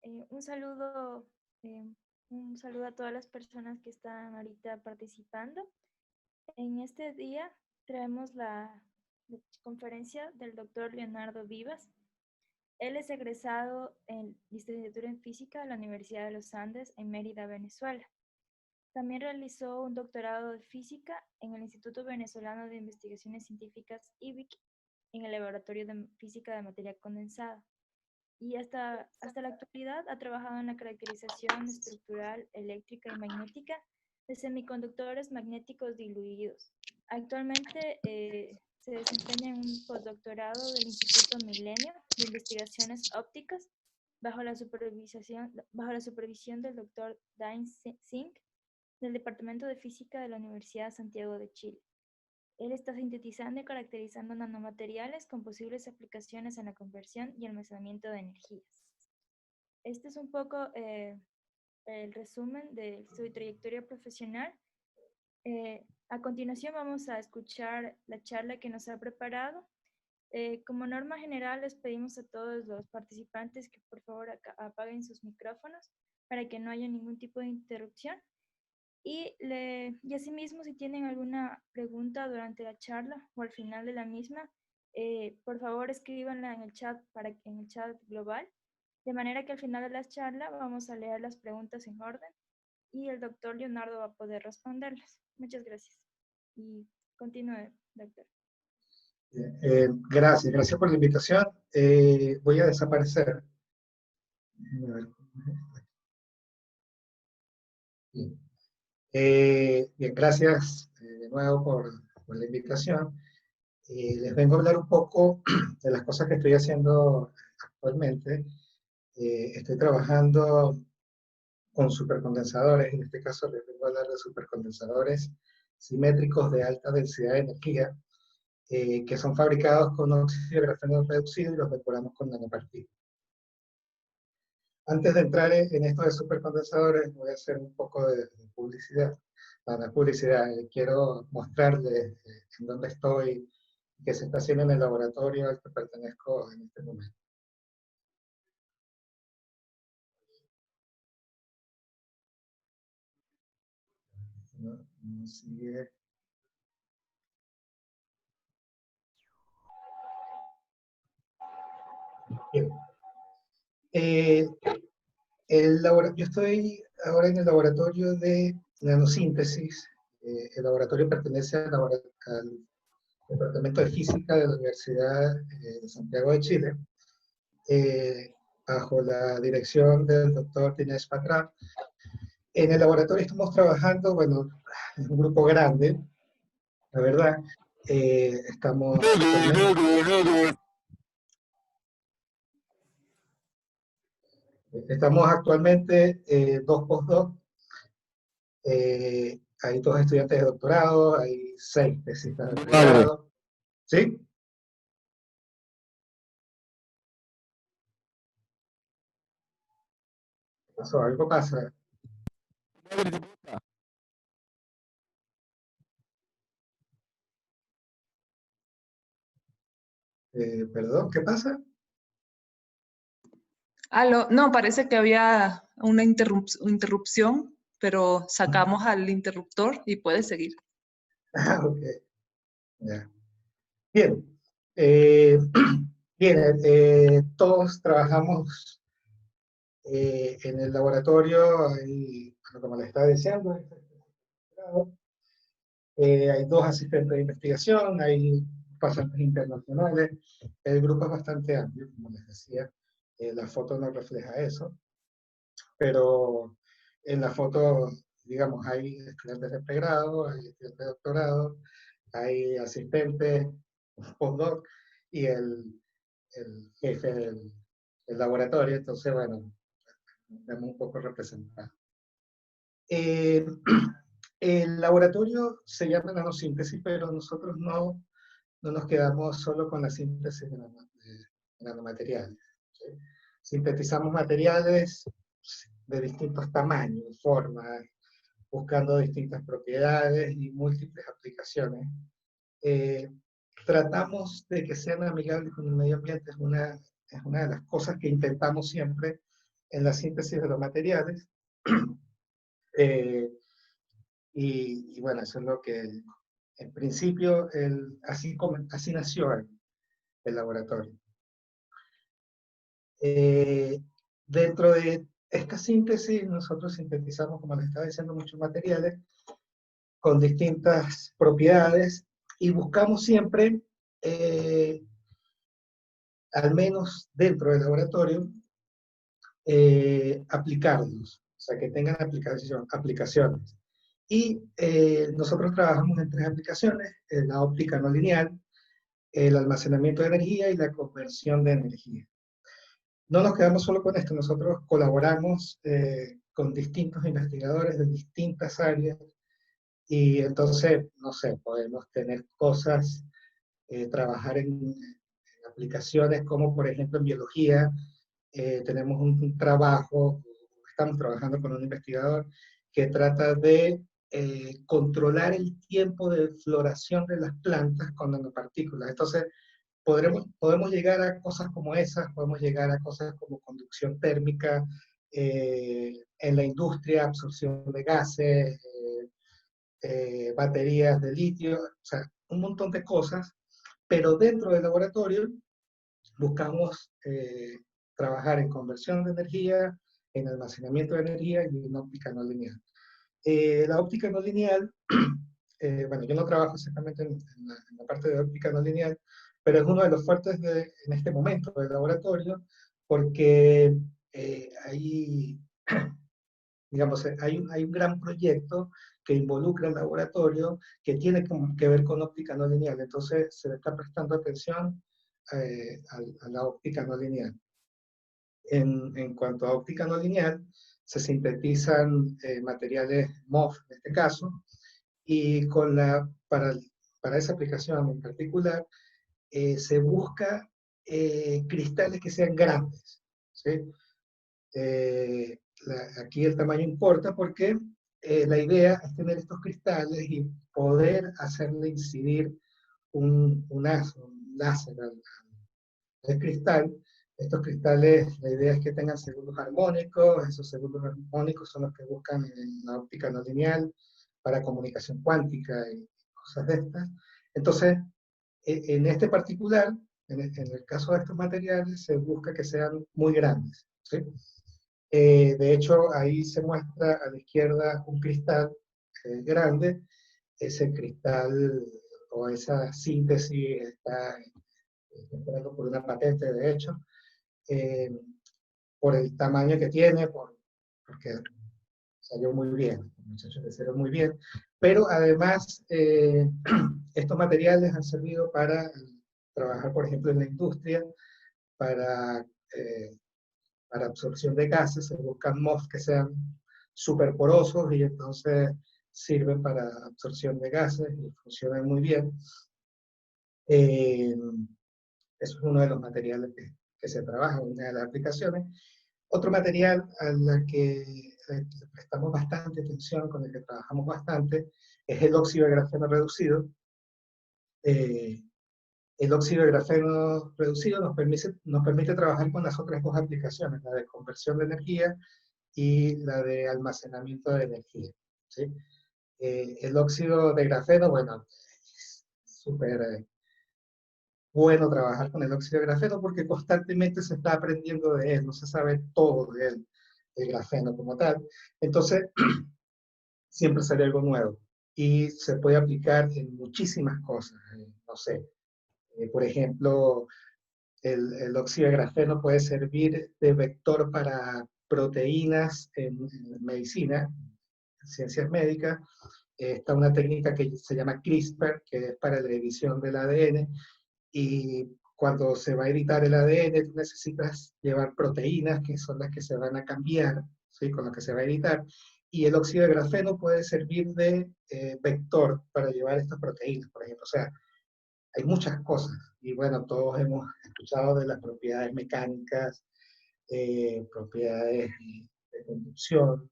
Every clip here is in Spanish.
Eh, un saludo, eh, un saludo a todas las personas que están ahorita participando. En este día traemos la conferencia del doctor Leonardo Vivas. Él es egresado en licenciatura en física de la Universidad de los Andes en Mérida, Venezuela. También realizó un doctorado de física en el Instituto Venezolano de Investigaciones Científicas IBIC en el Laboratorio de Física de Materia Condensada. Y hasta la actualidad ha trabajado en la caracterización estructural, eléctrica y magnética de semiconductores magnéticos diluidos. Actualmente se desempeña en un postdoctorado del Instituto Milenio de Investigaciones Ópticas bajo la supervisión del doctor Dain Singh del Departamento de Física de la Universidad de Santiago de Chile. Él está sintetizando y caracterizando nanomateriales con posibles aplicaciones en la conversión y almacenamiento de energías. Este es un poco el resumen de su trayectoria profesional. A continuación vamos a escuchar la charla que nos ha preparado. Como norma general les pedimos a todos los participantes que por favor apaguen sus micrófonos para que no haya ningún tipo de interrupción. Y asimismo, si tienen alguna pregunta durante la charla o al final de la misma, por favor escríbanla en el chat global, de manera que al final de la charla vamos a leer las preguntas en orden y el doctor Leonardo va a poder responderlas. Muchas gracias. Y continúe, doctor. Gracias por la invitación. Voy a desaparecer. Bien, bien gracias de nuevo por la invitación. Les vengo a hablar un poco de las cosas que estoy haciendo actualmente. Estoy trabajando con supercondensadores, en este caso les vengo a hablar de supercondensadores simétricos de alta densidad de energía, que son fabricados con óxido de grafeno reducido y los depuramos con nanopartículas. Antes de entrar en esto de supercondensadores, voy a hacer un poco de publicidad. Para la publicidad, quiero mostrarles en dónde estoy, qué se está haciendo en el laboratorio al que pertenezco en este momento. No sigue. Bien. Yo estoy ahora en el laboratorio de nanosíntesis. El laboratorio pertenece al Departamento de Física de la Universidad de Santiago de Chile, bajo la dirección del doctor Dinesh Patra. En el laboratorio estamos trabajando, bueno, es un grupo grande, la verdad. Estamos actualmente 2 postdocs, hay 2 estudiantes de doctorado, hay 6 tesistas de pregrado. ¿Sí? ¿Qué pasó? ¿Algo pasa? Perdón, ¿qué pasa? No, parece que había una interrupción, pero sacamos al interruptor y puede seguir. Ah, ok. Ya. Bien. Bien, todos trabajamos en el laboratorio, como les estaba diciendo, hay 2 asistentes de investigación, hay pasantes internacionales, el grupo es bastante amplio, como les decía, la foto no refleja eso, pero en la foto, digamos, hay estudiantes de pregrado, hay estudiantes de doctorado, hay asistentes, postdoc y el jefe del laboratorio, entonces, bueno, vemos un poco representado. El laboratorio se llama nanosíntesis, pero nosotros no nos quedamos solo con la síntesis de nanomateriales. ¿Sí? Sintetizamos materiales de distintos tamaños, formas, buscando distintas propiedades y múltiples aplicaciones. Tratamos de que sean amigables con el medio ambiente, es una de las cosas que intentamos siempre en la síntesis de los materiales. Y bueno, eso es lo que, en principio, así nació el laboratorio. Dentro de esta síntesis, nosotros sintetizamos, como les estaba diciendo, muchos materiales con distintas propiedades y buscamos siempre, al menos dentro del laboratorio, aplicarlos, o sea, que tengan aplicaciones. Y nosotros trabajamos en 3 aplicaciones: la óptica no lineal, el almacenamiento de energía y la conversión de energía. No nos quedamos solo con esto, nosotros colaboramos con distintos investigadores de distintas áreas, y entonces, no sé, podemos tener cosas, trabajar en aplicaciones como, por ejemplo, en biología. Tenemos un trabajo, estamos trabajando con un investigador que trata de controlar el tiempo de floración de las plantas con nanopartículas. Entonces, podemos llegar a cosas como esas, podemos llegar a cosas como conducción térmica, en la industria, absorción de gases, baterías de litio, o sea, un montón de cosas, pero dentro del laboratorio buscamos trabajar en conversión de energía, en almacenamiento de energía y en óptica no lineal. La óptica no lineal, bueno, yo no trabajo exactamente en la parte de óptica no lineal, pero es uno de los fuertes en este momento del laboratorio, porque digamos, hay un gran proyecto que involucra el laboratorio que tiene que ver con óptica no lineal. Entonces se le está prestando atención a la óptica no lineal. En cuanto a óptica no lineal, se sintetizan materiales MOF en este caso, y para esa aplicación en particular se busca cristales que sean grandes, ¿sí? Aquí el tamaño importa porque la idea es tener estos cristales y poder hacerle incidir un láser al cristal. Estos cristales, la idea es que tengan segundos armónicos. Esos segundos armónicos son los que buscan en la óptica no lineal para comunicación cuántica y cosas de estas. Entonces, en este particular, en el caso de estos materiales, se busca que sean muy grandes, ¿sí? De hecho, ahí se muestra a la izquierda un cristal grande. Ese cristal o esa síntesis está esperando por una patente, de hecho, por el tamaño que tiene, porque salió muy bien, los muchachos le hicieron muy bien, pero además estos materiales han servido para trabajar, por ejemplo, en la industria, para, para absorción de gases. Se buscan MOF que sean súper porosos y entonces sirven para absorción de gases y funcionan muy bien. Eso es uno de los materiales que se trabaja, una de las aplicaciones. Otro material al que le prestamos bastante atención, con el que trabajamos bastante, es el óxido de grafeno reducido. El óxido de grafeno reducido nos permite trabajar con las otras 2 aplicaciones, la de conversión de energía y la de almacenamiento de energía, ¿sí? El óxido de grafeno, bueno, es súper bueno trabajar con el óxido de grafeno porque constantemente se está aprendiendo de él, no se sabe todo de él, el grafeno como tal. Entonces, siempre sale algo nuevo y se puede aplicar en muchísimas cosas. No sé, por ejemplo, el óxido de grafeno puede servir de vector para proteínas en medicina, en ciencias médicas. Está una técnica que se llama CRISPR, que es para la edición del ADN, y cuando se va a editar el ADN, tú necesitas llevar proteínas que son las que se van a cambiar, ¿sí? Con las que se va a editar. Y el óxido de grafeno puede servir de vector para llevar estas proteínas, por ejemplo. O sea, hay muchas cosas. Y bueno, todos hemos escuchado de las propiedades mecánicas, propiedades de conducción.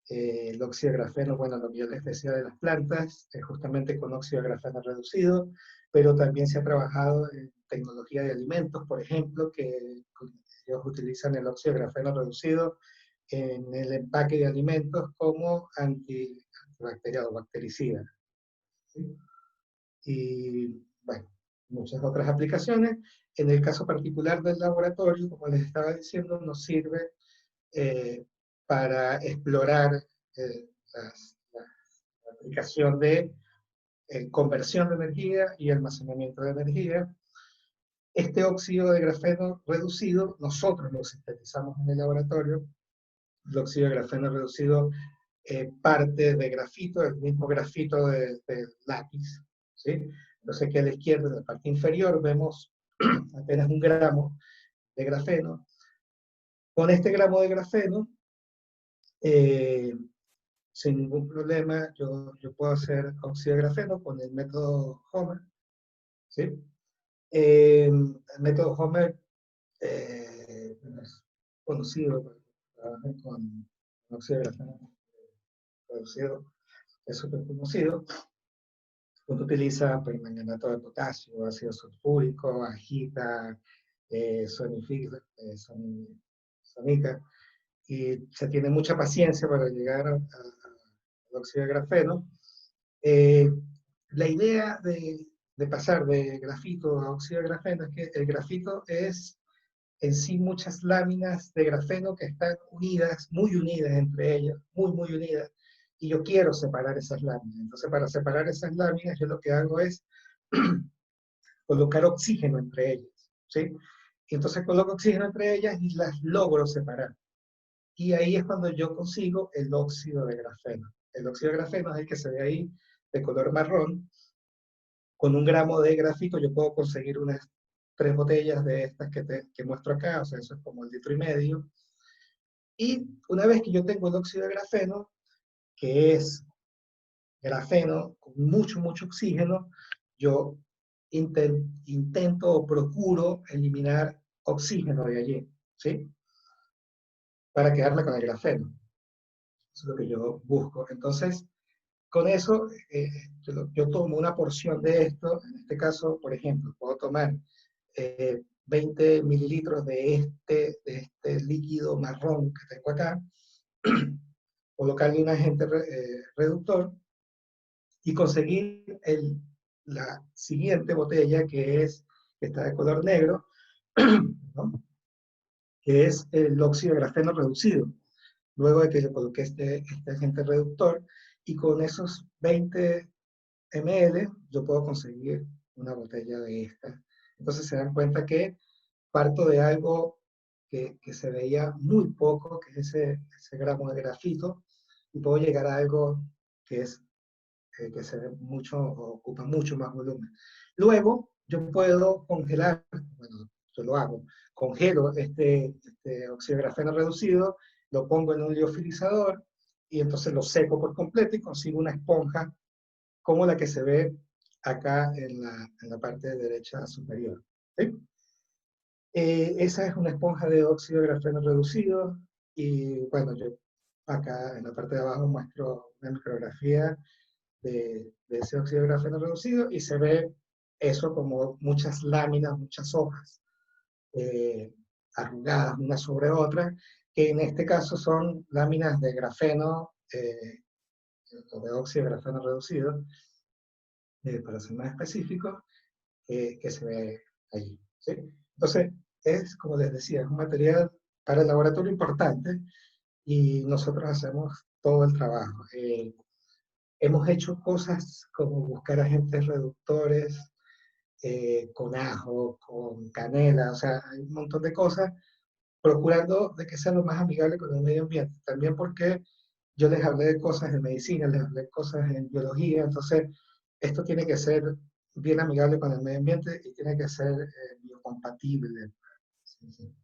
El óxido de grafeno, bueno, lo vio la especialidad de las plantas, justamente con óxido de grafeno reducido, pero también se ha trabajado en tecnología de alimentos, por ejemplo, que Ellos utilizan el óxido de grafeno reducido en el empaque de alimentos como antibacterial o bactericida, ¿sí? Y bueno, muchas otras aplicaciones. En el caso particular del laboratorio, como les estaba diciendo, nos sirve para explorar la aplicación de conversión de energía y almacenamiento de energía. Este óxido de grafeno reducido, nosotros lo sintetizamos en el laboratorio. El óxido de grafeno reducido parte de grafito, el mismo grafito de lápiz, ¿sí? Entonces aquí a la izquierda, en la parte inferior, vemos apenas 1 gramo de grafeno. Con este gramo de grafeno, sin ningún problema, yo puedo hacer óxido de grafeno con el método Homer, ¿sí? El método Homer es conocido, trabajar con óxido de grafeno reducido, es súper conocido. Uno utiliza permanganato de potasio, ácido sulfúrico, agita, sonica, y se tiene mucha paciencia para llegar al óxido de grafeno. La idea de pasar de grafito a óxido de grafeno es que el grafito es en sí muchas láminas de grafeno que están unidas, muy unidas entre ellas, muy unidas, y yo quiero separar esas láminas. Entonces, para separar esas láminas, yo lo que hago es colocar oxígeno entre ellas, ¿sí? Y entonces coloco oxígeno entre ellas y las logro separar. Y ahí es cuando yo consigo el óxido de grafeno. El óxido de grafeno es el que se ve ahí de color marrón. Con 1 gramo de grafito yo puedo conseguir unas 3 botellas de estas que muestro acá, o sea, eso es como 1,5 litros. Y una vez que yo tengo el óxido de grafeno, que es grafeno con mucho oxígeno, yo intento o procuro eliminar oxígeno de allí, ¿sí? Para quedarme con el grafeno. Eso es lo que yo busco. Entonces, con eso, yo tomo una porción de esto. En este caso, por ejemplo, puedo tomar 20 mililitros de este líquido marrón que tengo acá, colocarle un agente reductor y conseguir la siguiente botella que está de color negro, ¿no? Que es el óxido de grafeno reducido. Luego de que le coloqué este agente reductor, y con esos 20 ml yo puedo conseguir una botella de esta. Entonces se dan cuenta que parto de algo que se veía muy poco, que es ese gramo de grafito, y puedo llegar a algo que se ve mucho, ocupa mucho más volumen. Luego, yo puedo congelar, bueno, yo lo hago, congelo este óxido de grafeno reducido, lo pongo en un liofilizador, y entonces lo seco por completo y consigo una esponja como la que se ve acá en la parte derecha superior, ¿sí? Esa es una esponja de óxido de grafeno reducido, y bueno, yo acá en la parte de abajo muestro una micrografía de ese óxido de grafeno reducido, y se ve eso como muchas láminas, muchas hojas arrugadas una sobre otra, que en este caso son láminas de grafeno o de óxido de grafeno reducido, para ser más específico, que se ve allí, ¿sí? Entonces, como les decía, es un material para el laboratorio importante, y nosotros hacemos todo el trabajo. Hemos hecho cosas como buscar agentes reductores con ajo, con canela, o sea, hay un montón de cosas, procurando de que sea lo más amigable con el medio ambiente. También porque yo les hablé de cosas en medicina, les hablé de cosas en biología, entonces esto tiene que ser bien amigable con el medio ambiente y tiene que ser biocompatible. Sí, sí.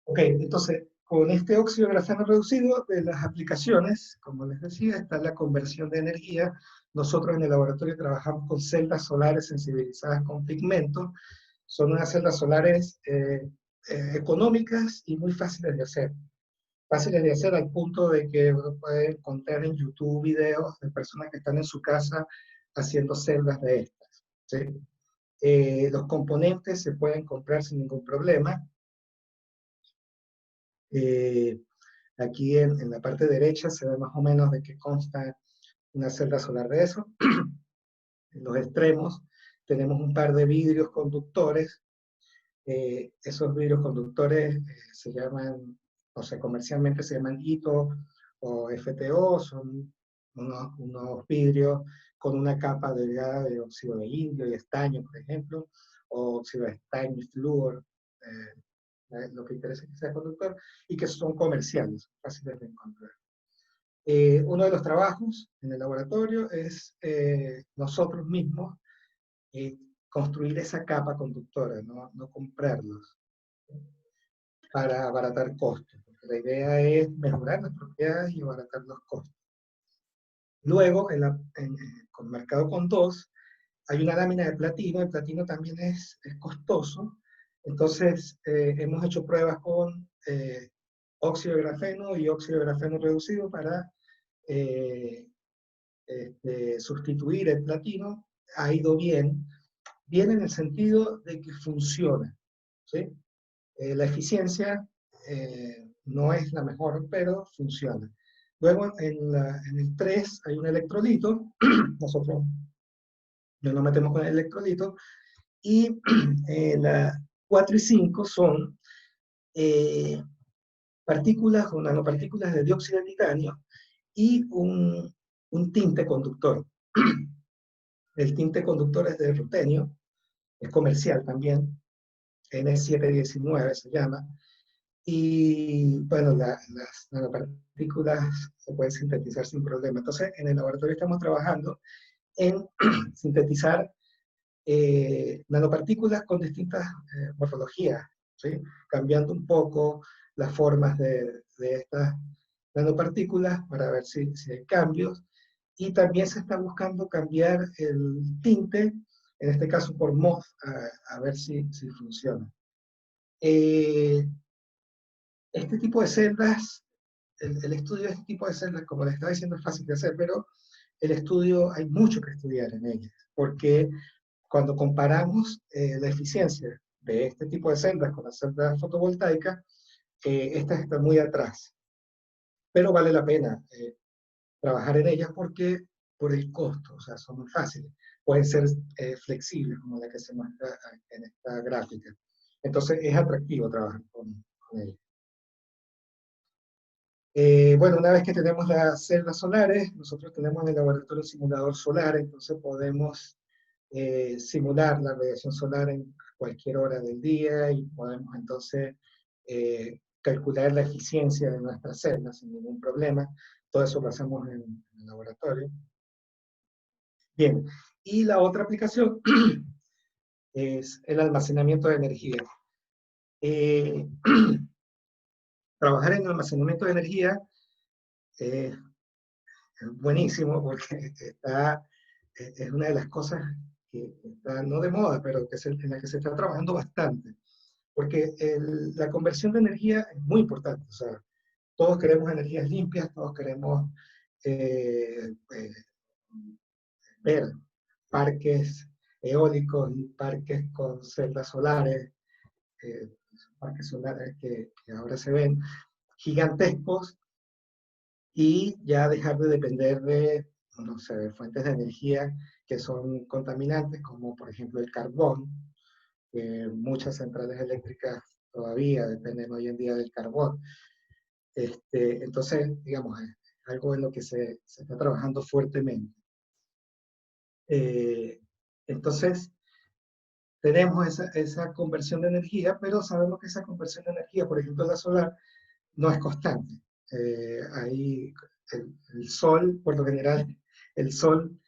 Ok, entonces, con este óxido de grafeno reducido, de las aplicaciones, como les decía, está la conversión de energía. Nosotros en el laboratorio trabajamos con celdas solares sensibilizadas con pigmento. Son unas celdas solares económicas y muy fáciles de hacer. Fáciles de hacer al punto de que uno puede encontrar en YouTube videos de personas que están en su casa haciendo celdas de estas, ¿sí? Los componentes se pueden comprar sin ningún problema. Aquí en la parte derecha se ve más o menos de qué consta una celda solar de eso. En los extremos tenemos un par de vidrios conductores. Esos vidrios conductores se llaman, o sea, comercialmente se llaman ITO o FTO, son unos vidrios con una capa delgada de óxido de indio y estaño, por ejemplo, o óxido de estaño y flúor, lo que interesa es que sea conductor, y que son comerciales, fáciles de encontrar. Uno de los trabajos en el laboratorio es nosotros mismos construir esa capa conductora, no comprarlos, para abaratar costos. Porque la idea es mejorar las propiedades y abaratar los costos. Luego, con marcado con 2, hay una lámina de platino. El platino también es costoso. Entonces, hemos hecho pruebas con óxido de grafeno y óxido de grafeno reducido para sustituir el platino. Ha ido bien. Bien en el sentido de que funciona, ¿sí? La eficiencia no es la mejor, pero funciona. Luego, en el 3 hay un electrolito. Nosotros no nos metemos con el electrolito. Y la 4 y 5 son partículas o nanopartículas de dióxido de titanio y un tinte conductor. El tinte conductor es de rutenio, es comercial también, N719 se llama, y bueno, las nanopartículas se pueden sintetizar sin problema. Entonces, en el laboratorio estamos trabajando en sintetizar nanopartículas con distintas morfologías, ¿sí? Cambiando un poco las formas de estas nanopartículas para ver si hay cambios. Y también se está buscando cambiar el tinte, en este caso por MOF, a ver si funciona. Este tipo de celdas, el estudio de este tipo de celdas, como les estaba diciendo, es fácil de hacer, pero el estudio, hay mucho que estudiar en ellas, porque cuando comparamos la eficiencia de este tipo de celdas con las celdas fotovoltaicas, estas están muy atrás. Pero vale la pena trabajar en ellas porque por el costo, o sea, son muy fáciles. Pueden ser flexibles, como la que se muestra en esta gráfica. Entonces es atractivo trabajar con ellas. Bueno, una vez que tenemos las celdas solares, nosotros tenemos en el laboratorio un simulador solar, entonces podemos simular la radiación solar en cualquier hora del día y podemos entonces calcular la eficiencia de nuestras celdas sin ningún problema. Todo eso lo hacemos en el laboratorio. Bien, y la otra aplicación es el almacenamiento de energía. Trabajar en el almacenamiento de energía es buenísimo porque es una de las cosas que está no de moda, pero en la que se está trabajando bastante. Porque la conversión de energía es muy importante. O sea, todos queremos energías limpias, todos queremos ver parques eólicos y parques con celdas solares, parques solares que ahora se ven gigantescos, y ya dejar de depender de, no sé, de fuentes de energía que son contaminantes, como por ejemplo el carbón, que muchas centrales eléctricas todavía dependen hoy en día del carbón. Entonces, digamos, es algo en lo que se está trabajando fuertemente. Entonces, tenemos esa conversión de energía, pero sabemos que esa conversión de energía, por ejemplo la solar, no es constante. Ahí el sol, por lo general, el sol,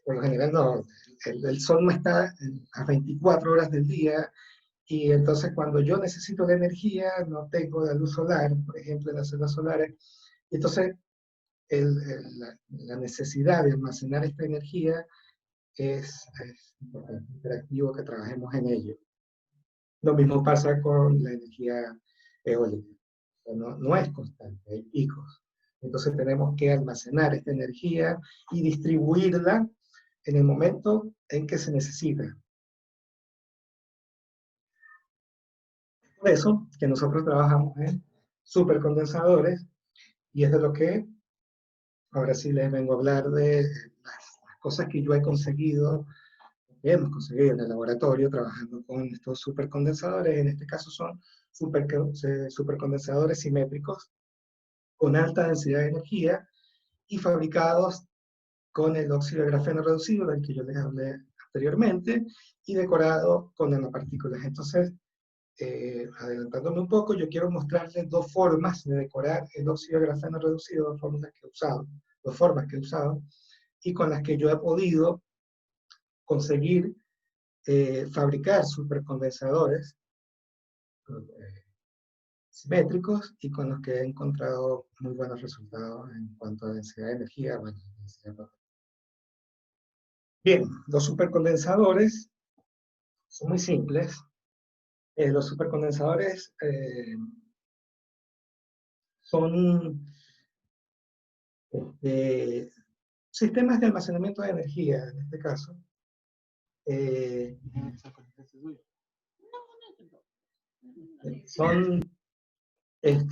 por lo general no, el sol no está a 24 horas del día, y entonces cuando yo necesito la energía, no tengo la luz solar, por ejemplo, en las celdas solares, y entonces la necesidad de almacenar esta energía es importante, interactivo que trabajemos en ello. Lo mismo pasa con la energía eólica. No es constante, hay picos. Entonces tenemos que almacenar esta energía y distribuirla en el momento en que se necesita. Por eso que nosotros trabajamos en supercondensadores, y es de lo que ahora sí les vengo a hablar de las cosas que yo he conseguido, que hemos conseguido en el laboratorio trabajando con estos supercondensadores. En este caso son supercondensadores simétricos con alta densidad de energía y fabricados con el óxido de grafeno reducido del que yo les hablé anteriormente y decorado con nanopartículas. Entonces, adelantándome un poco, yo quiero mostrarles dos formas de decorar el óxido de grafeno reducido, dos formas que he usado y con las que yo he podido conseguir fabricar supercondensadores simétricos y con los que he encontrado muy buenos resultados en cuanto a densidad de energía. Bueno, bien, los supercondensadores son muy simples. Los supercondensadores son sistemas de almacenamiento de energía, en este caso. Son, en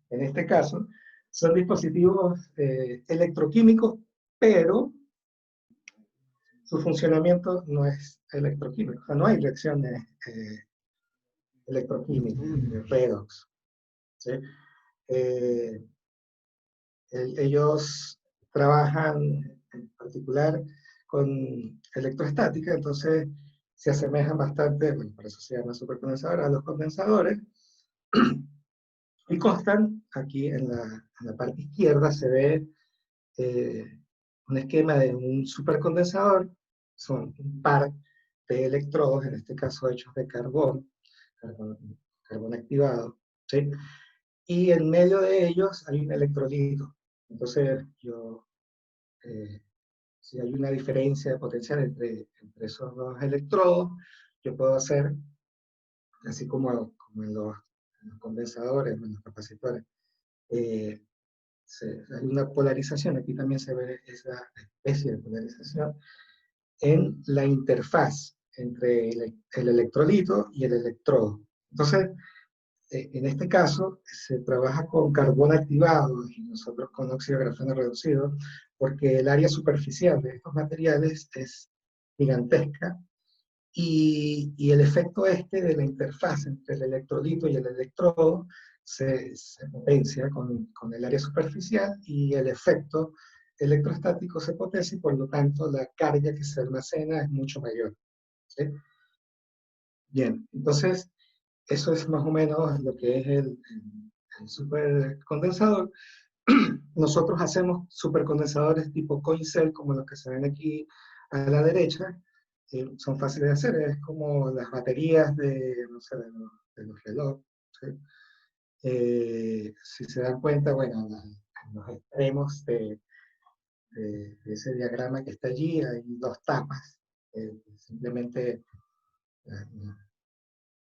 este caso, son dispositivos electroquímicos, pero su funcionamiento no es electroquímico. O sea, no hay reacciones electroquímicas, redox, ¿sí? Ellos trabajan en particular con electroestática, entonces se asemejan bastante, bueno, por eso se llama supercondensador, a los condensadores, y constan, aquí en la parte izquierda se ve un esquema de un supercondensador, son un par de electrodos, en este caso hechos de carbón activado, ¿sí? Y en medio de ellos hay un electrolito. Entonces, si hay una diferencia de potencial entre esos dos electrodos, yo puedo hacer, así como en los condensadores, en los capacitores, hay una polarización, aquí también se ve esa especie de polarización en la interfaz entre el electrolito y el electrodo. Entonces, en este caso, se trabaja con carbón activado y nosotros con óxido de grafeno reducido, porque el área superficial de estos materiales es gigantesca y el efecto de la interfaz entre el electrolito y el electrodo se potencia con el área superficial y el efecto electrostático se potencia y por lo tanto la carga que se almacena es mucho mayor, ¿sí? Bien, entonces eso es más o menos lo que es el supercondensador. Nosotros hacemos supercondensadores tipo coin cell, como los que se ven aquí a la derecha. Son fáciles de hacer, es como las baterías no sé, de los relojes, ¿sí? Si se dan cuenta, bueno, en los extremos de ese diagrama que está allí hay dos tapas. Simplemente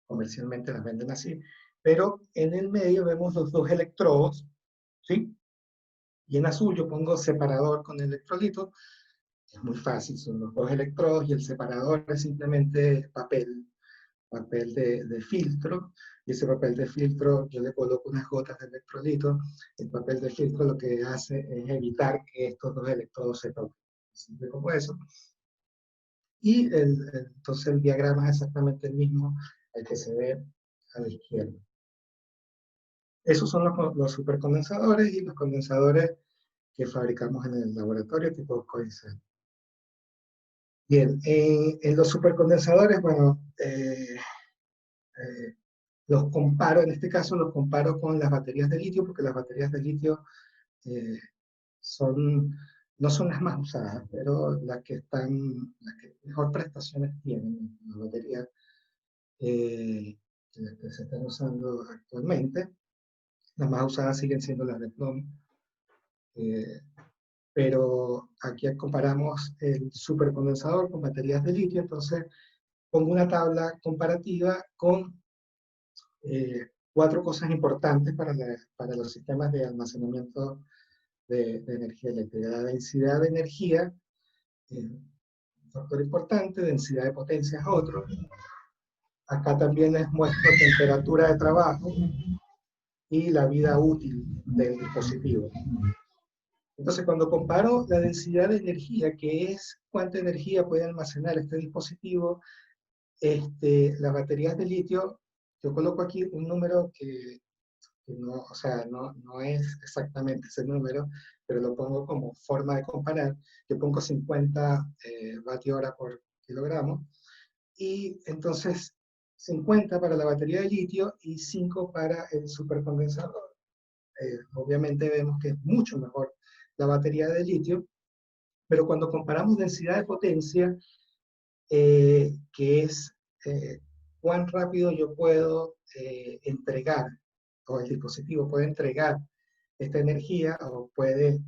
comercialmente las venden así, pero en el medio vemos los dos electrodos, ¿sí? Y en azul yo pongo separador con electrolito, es muy fácil, son los dos electrodos y el separador es simplemente papel de filtro, y ese papel de filtro yo le coloco unas gotas de electrolito, el papel de filtro lo que hace es evitar que estos dos electrodos se toquen, simple como eso. Y entonces el diagrama es exactamente el mismo al que se ve a la izquierda. Esos son los supercondensadores y los condensadores que fabricamos en el laboratorio tipo coin cell. Bien, en los supercondensadores, bueno, los comparo, en este caso los comparo con las baterías de litio, porque las baterías de litio no son las más usadas, pero las que mejor prestaciones tienen. Las baterías que se están usando actualmente, las más usadas siguen siendo las de plomo. Pero aquí comparamos el supercondensador con baterías de litio, entonces pongo una tabla comparativa con 4 cosas importantes para los sistemas de almacenamiento de energía eléctrica. La densidad de energía es un factor importante, densidad de potencia es otro. Acá también les muestro temperatura de trabajo y la vida útil del dispositivo. Entonces, cuando comparo la densidad de energía, que es cuánta energía puede almacenar este dispositivo, las baterías de litio, yo coloco aquí un número que no, o sea, no es exactamente ese número, pero lo pongo como forma de comparar. Yo pongo 50 vatios hora por kilogramo, y entonces 50 para la batería de litio y 5 para el supercondensador. Obviamente vemos que es mucho mejor la batería de litio, pero cuando comparamos densidad de potencia, que es cuán rápido yo puedo entregar, o el dispositivo puede entregar esta energía, o puede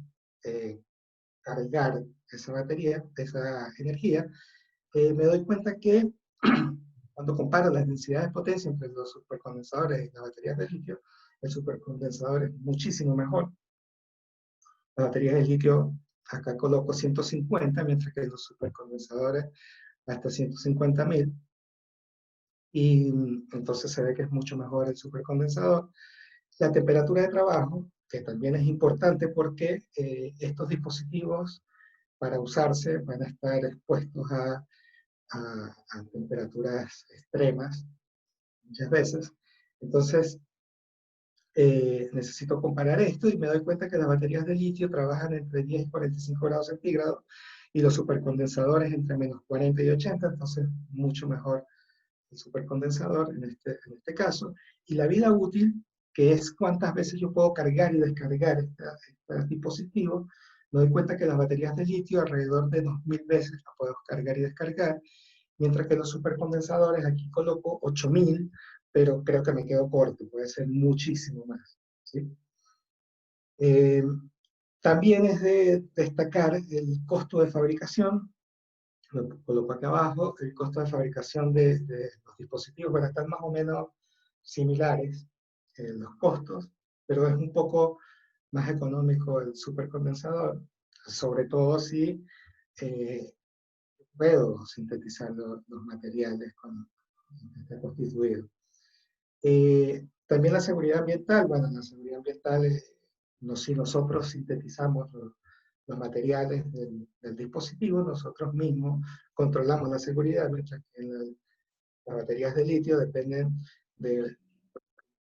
cargar esa batería, esa energía, me doy cuenta que cuando comparo las densidades de potencia entre los supercondensadores y las baterías de litio, el supercondensador es muchísimo mejor. Las baterías de litio, acá coloco 150, mientras que los supercondensadores hasta 150.000. Y entonces se ve que es mucho mejor el supercondensador. La temperatura de trabajo, que también es importante porque estos dispositivos, para usarse, van a estar expuestos a temperaturas extremas muchas veces. Entonces, necesito comparar esto y me doy cuenta que las baterías de litio trabajan entre 10 y 45 grados centígrados y los supercondensadores entre menos 40 y 80, entonces mucho mejor el supercondensador en este caso. Y la vida útil, que es cuántas veces yo puedo cargar y descargar este dispositivo, me doy cuenta que las baterías de litio alrededor de 2000 veces las puedo cargar y descargar, mientras que los supercondensadores, aquí coloco 8000, pero creo que me quedo corto, puede ser muchísimo más, ¿sí? También es de destacar el costo de fabricación, lo coloco acá abajo. El costo de fabricación de los dispositivos, bueno, están más o menos similares los costos, pero es un poco más económico el supercondensador, sobre todo si puedo sintetizar los materiales con que está constituido. También la seguridad ambiental, bueno, la seguridad ambiental, si nosotros sintetizamos los materiales del dispositivo, nosotros mismos controlamos la seguridad, mientras que las baterías de litio dependen del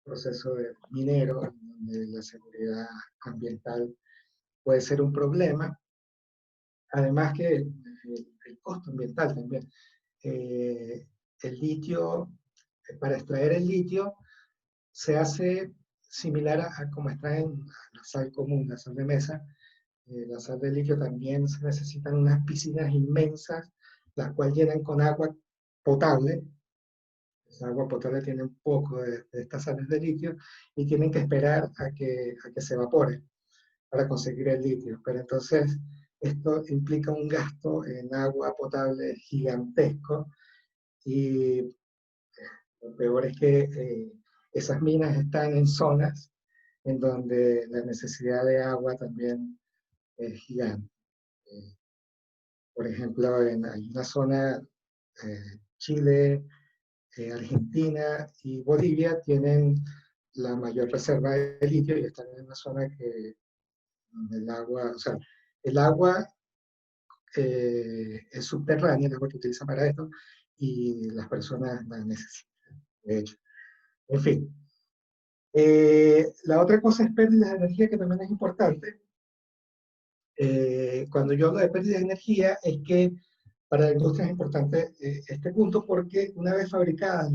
proceso de minero, donde la seguridad ambiental puede ser un problema. Además que el costo ambiental también. El litio, para extraer el litio, se hace similar a como extraen la sal común, la sal de mesa. La sal de litio también se necesitan unas piscinas inmensas, las cuales llenan con agua potable. Esa agua potable tiene un poco de estas sales de litio y tienen que esperar a que se evapore para conseguir el litio. Pero entonces esto implica un gasto en agua potable gigantesco, y lo peor es que esas minas están en zonas en donde la necesidad de agua también es gigante. Por ejemplo, hay una zona, Chile, Argentina y Bolivia tienen la mayor reserva de litio, y están en una zona que el agua, o sea, el agua es subterránea, el agua que utilizan para esto, y las personas la necesitan, de hecho. En fin. La otra cosa es pérdidas de energía, que también es importante. Cuando yo hablo de pérdidas de energía, es que para la industria es importante este punto, porque una vez fabricadas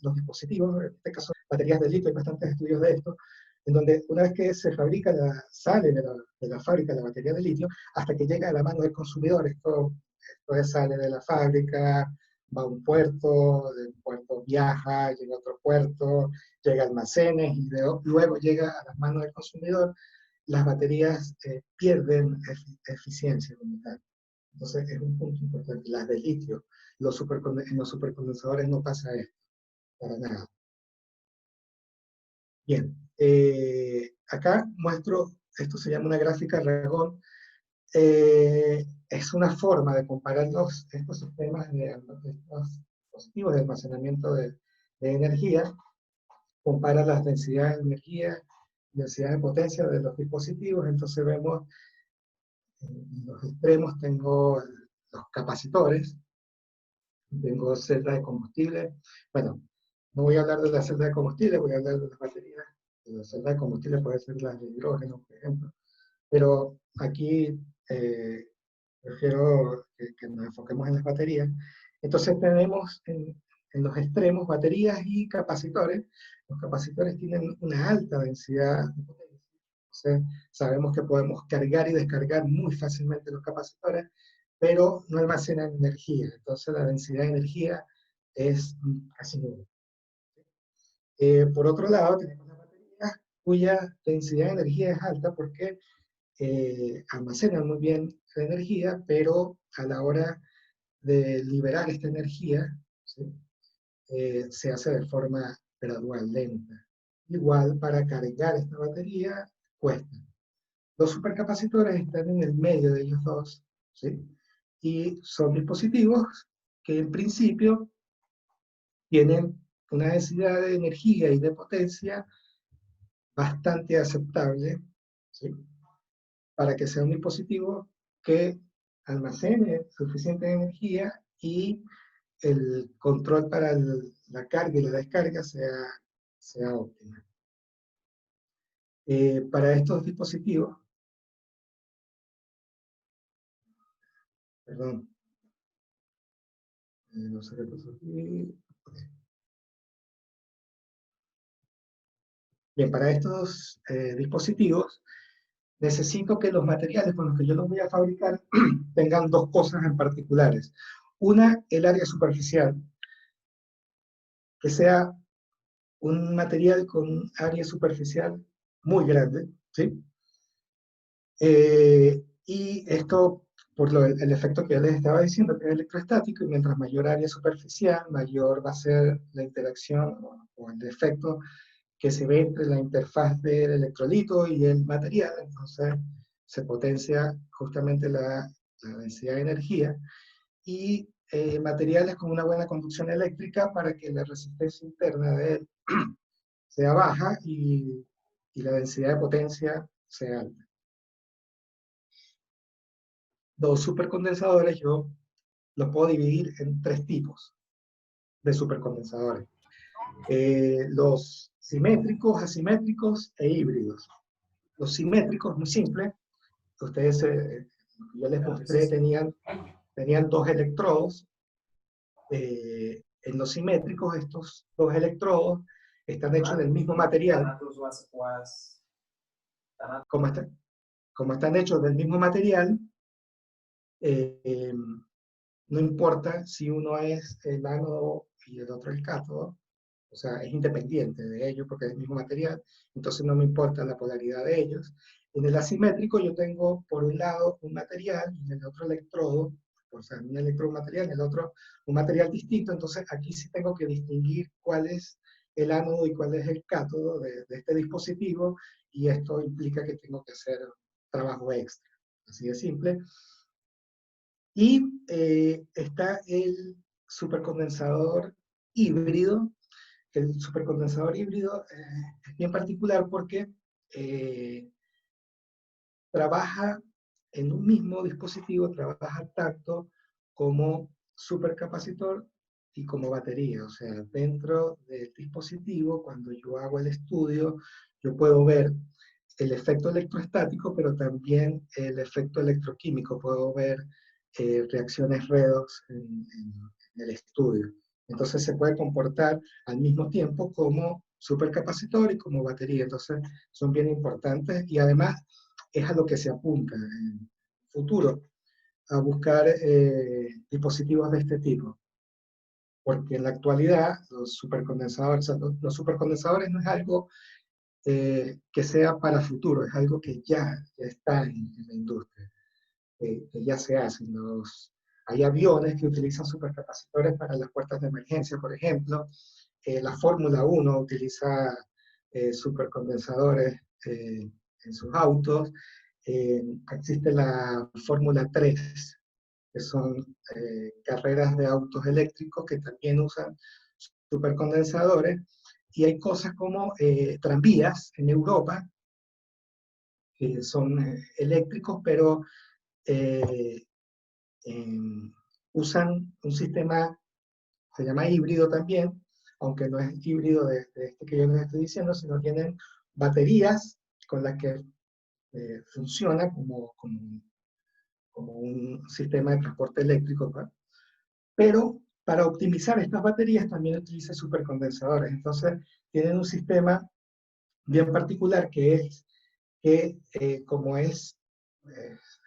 los dispositivos, en este caso baterías de litio, hay bastantes estudios de esto, en donde una vez que se fabrica, sale de la fábrica la batería de litio, hasta que llega a la mano del consumidor. Esto sale de la fábrica, va a un puerto, del puerto viaja, llega a otro puerto, llega a almacenes, y luego llega a las manos del consumidor. Las baterías pierden eficiencia como tal. Entonces es un punto importante. Las de litio, en los supercondensadores no pasa esto, para nada. Bien, acá muestro, esto se llama una gráfica Ragón. Es una forma de comparar estos sistemas estos dispositivos de almacenamiento de energía, compara las densidades de energía, densidades de potencia de los dispositivos. Entonces vemos, en los extremos tengo los capacitores, tengo celdas de combustible. Bueno, no voy a hablar de la celda de combustible, voy a hablar de las baterías. La celda de combustible puede ser la de hidrógeno, por ejemplo. Pero aquí prefiero que nos enfoquemos en las baterías. Entonces tenemos en los extremos baterías y capacitores. Los capacitores tienen una alta densidad de potencia. Entonces sabemos que podemos cargar y descargar muy fácilmente los capacitores, pero no almacenan energía. Entonces la densidad de energía es casi nula. Por otro lado, tenemos las baterías cuya densidad de energía es alta porque almacenan muy bien la energía, pero a la hora de liberar esta energía, ¿sí? Se hace de forma gradual, lenta. Igual, para cargar esta batería, cuesta. Los supercapacitores están en el medio de ellos dos, ¿sí? Y son dispositivos que en principio tienen una densidad de energía y de potencia bastante aceptable, ¿sí? Para que sea un dispositivo que almacene suficiente energía y el control para la carga y la descarga sea óptimo. Para estos dispositivos, perdón, no sé qué pasó aquí. Bien, para estos dispositivos necesito que los materiales con los que yo los voy a fabricar tengan dos cosas en particulares. Una, el área superficial, que sea un material con un área superficial muy grande, ¿sí? Y esto, por el efecto que ya les estaba diciendo, que es electrostático, y mientras mayor área superficial, mayor va a ser la interacción o el efecto que se ve entre la interfaz del electrolito y el material. Entonces se potencia justamente la densidad de energía, y materiales con una buena conducción eléctrica para que la resistencia interna de él sea baja y la densidad de potencia sea alta. Los supercondensadores yo los puedo dividir en tres tipos de supercondensadores. Los simétricos, asimétricos e híbridos. Los simétricos, muy simple. Ustedes, yo les mostré, tenían dos electrodos. En los simétricos, estos dos electrodos están hechos del mismo material. Como están hechos del mismo material, no importa si uno es el ánodo y el otro el cátodo, o sea, es independiente de ellos porque es el mismo material, entonces no me importa la polaridad de ellos. En el asimétrico yo tengo por un lado un material y en el otro electrodo, o sea, un electrodo material, en el otro un material distinto, entonces aquí sí tengo que distinguir cuál es el ánodo y cuál es el cátodo de este dispositivo, y esto implica que tengo que hacer trabajo extra, así de simple. Y está el supercondensador híbrido. El supercondensador híbrido es bien particular porque trabaja en un mismo dispositivo, trabaja tanto como supercapacitor y como batería. O sea, dentro del dispositivo, cuando yo hago el estudio, yo puedo ver el efecto electrostático, pero también el efecto electroquímico. Puedo ver reacciones redox en el estudio. Entonces se puede comportar al mismo tiempo como supercapacitor y como batería. Entonces son bien importantes, y además es a lo que se apunta en el futuro, a buscar dispositivos de este tipo. Porque en la actualidad los supercondensadores, los supercondensadores no es algo que sea para futuro, es algo que ya está en la industria, que ya se hace. Hay aviones que utilizan supercapacitores para las puertas de emergencia, por ejemplo. La Fórmula 1 utiliza supercondensadores en sus autos. Existe la Fórmula 3, que son carreras de autos eléctricos que también usan supercondensadores. Y hay cosas como tranvías en Europa, que son eléctricos, pero usan un sistema, se llama híbrido también, aunque no es híbrido de este que yo les estoy diciendo, sino tienen baterías con las que funciona como un sistema de transporte eléctrico, ¿no? Pero para optimizar estas baterías también utiliza supercondensadores. Entonces tienen un sistema bien particular que es que como es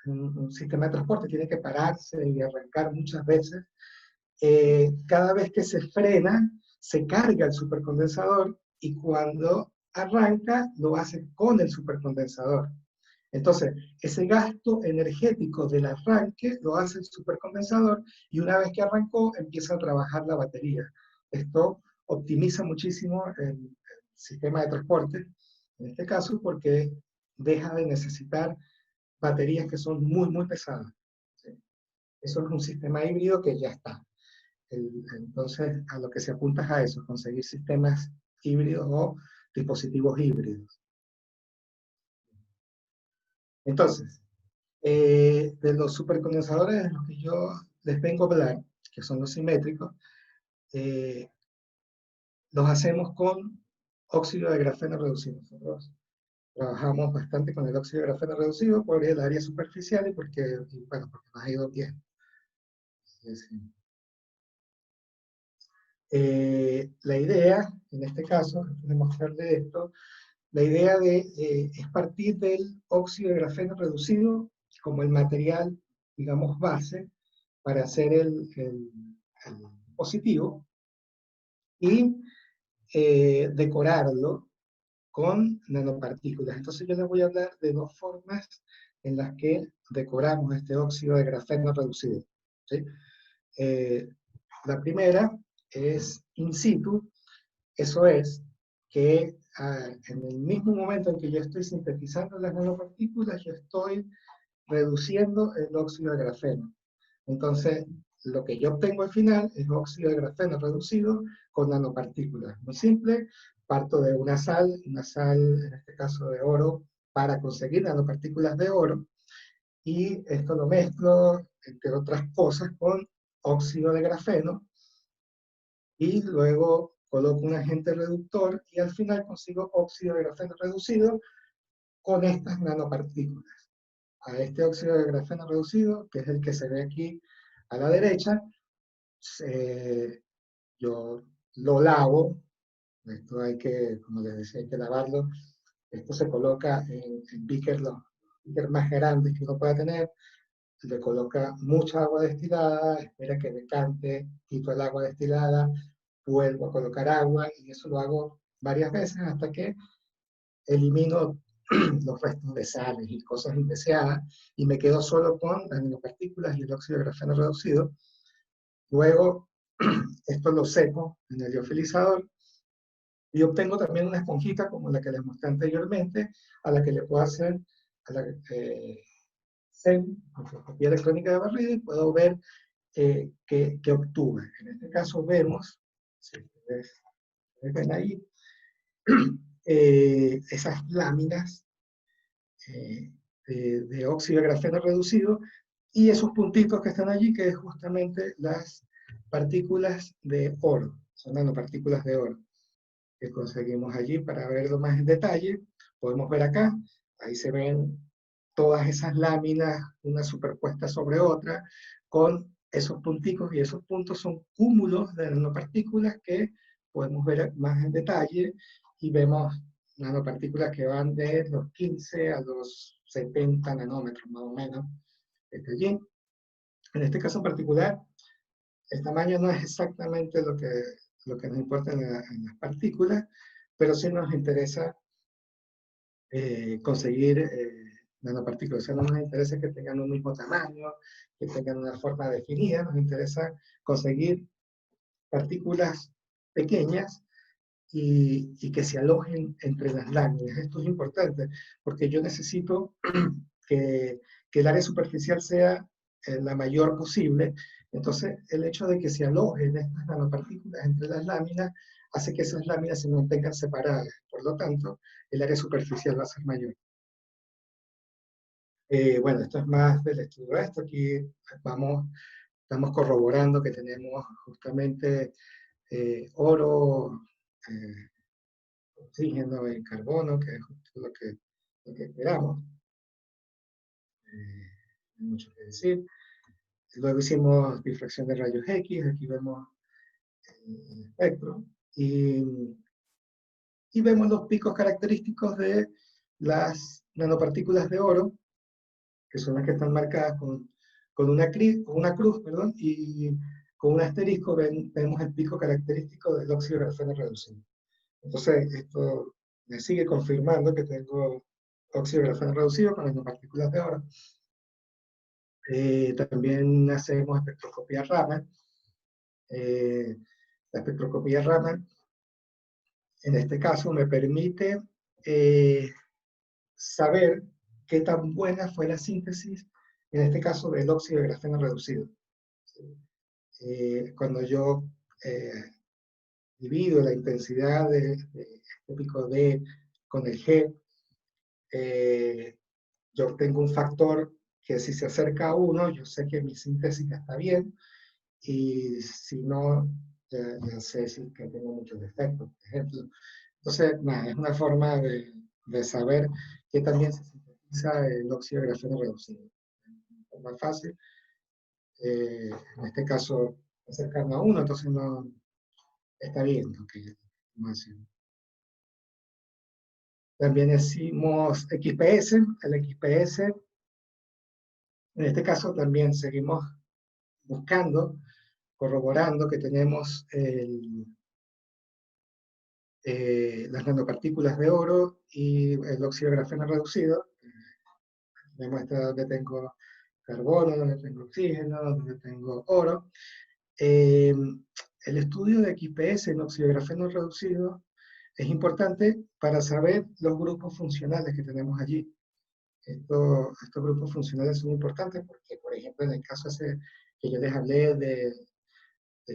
un sistema de transporte, tiene que pararse y arrancar muchas veces. Cada vez que se frena, se carga el supercondensador y cuando arranca, lo hace con el supercondensador. Entonces, ese gasto energético del arranque lo hace el supercondensador y una vez que arrancó, empieza a trabajar la batería. Esto optimiza muchísimo el sistema de transporte, en este caso, porque deja de necesitar baterías que son muy, muy pesadas. ¿Sí? Eso es un sistema híbrido que ya está. Entonces, a lo que se apunta es a eso, conseguir sistemas híbridos o dispositivos híbridos. Entonces, de los supercondensadores de los que yo les vengo a hablar, que son los simétricos, los hacemos con óxido de grafeno reducido. Nosotros trabajamos bastante con el óxido de grafeno reducido por el área superficial y porque nos ha ido bien. La idea, en este caso, antes de mostrarle esto, la idea es partir del óxido de grafeno reducido como el material, digamos, base para hacer el dispositivo y decorarlo con nanopartículas. Entonces yo les voy a hablar de dos formas en las que decoramos este óxido de grafeno reducido. ¿Sí? La primera es in situ, eso es que en el mismo momento en que yo estoy sintetizando las nanopartículas, yo estoy reduciendo el óxido de grafeno. Entonces, lo que yo obtengo al final es óxido de grafeno reducido con nanopartículas. Muy simple, parto de una sal, en este caso de oro, para conseguir nanopartículas de oro, y esto lo mezclo, entre otras cosas, con óxido de grafeno, y luego coloco un agente reductor, y al final consigo óxido de grafeno reducido con estas nanopartículas. A este óxido de grafeno reducido, que es el que se ve aquí a la derecha, yo lo lavo. Esto hay que, como les decía, hay que lavarlo. Esto se coloca en beakers, los beakers más grandes que uno pueda tener. Le coloca mucha agua destilada, espera que decante, quito el agua destilada, vuelvo a colocar agua, y eso lo hago varias veces hasta que elimino los restos de sales y cosas indeseadas, y me quedo solo con las nanopartículas y el óxido de grafeno reducido. Luego, esto lo seco en el liofilizador, y obtengo también una esponjita como la que les mostré anteriormente, a la que le puedo hacer microscopía electrónica de barrido, y puedo ver qué obtuve. En este caso vemos, si ustedes ven ahí, esas láminas de óxido de grafeno reducido, y esos puntitos que están allí, que es justamente las partículas de oro, son nanopartículas de oro, que conseguimos allí. Para verlo más en detalle, podemos ver acá, ahí se ven todas esas láminas, una superpuesta sobre otra, con esos punticos, y esos puntos son cúmulos de nanopartículas que podemos ver más en detalle, y vemos nanopartículas que van de los 15 a los 70 nanómetros, más o menos, desde allí. En este caso en particular, el tamaño no es exactamente lo que nos importa en las partículas, pero sí nos interesa conseguir nanopartículas. O sea, no nos interesa que tengan un mismo tamaño, que tengan una forma definida, nos interesa conseguir partículas pequeñas y que se alojen entre las láminas. Esto es importante porque yo necesito que el área superficial sea la mayor posible. Entonces, el hecho de que se alojen estas nanopartículas entre las láminas hace que esas láminas se mantengan separadas. Por lo tanto, el área superficial va a ser mayor. Bueno, esto es más del estudio de esto. Aquí estamos corroborando que tenemos justamente oro, oxígeno y carbono, que es justo lo que esperamos. No hay mucho que decir. Luego hicimos difracción de rayos X, aquí vemos el espectro, y vemos los picos característicos de las nanopartículas de oro, que son las que están marcadas con una cruz, perdón, y con un asterisco vemos el pico característico del óxido de grafeno reducido. Entonces, esto me sigue confirmando que tengo óxido de grafeno reducido con nanopartículas de oro. También hacemos espectroscopía Raman. La espectroscopía Raman, en este caso, me permite saber qué tan buena fue la síntesis, en este caso, del óxido de grafeno reducido. Cuando yo divido la intensidad de este pico D con el G, yo obtengo un factor que si se acerca a 1, yo sé que mi síntesis está bien, y si no, ya sé si que tengo muchos defectos, por ejemplo. Entonces, nada, es una forma de saber que también se sintetiza el óxido de grafeno reducido. Es más fácil. En este caso, acercarme a 1, entonces no está bien lo que estamos haciendo. También hicimos XPS. El XPS, en este caso también seguimos buscando, corroborando que tenemos las nanopartículas de oro y el óxido de grafeno reducido. Me muestra donde tengo carbono, donde tengo oxígeno, donde tengo oro. El estudio de XPS en óxido de grafeno reducido es importante para saber los grupos funcionales que tenemos allí. Estos grupos funcionales son importantes porque, por ejemplo, en el caso ese que yo les hablé de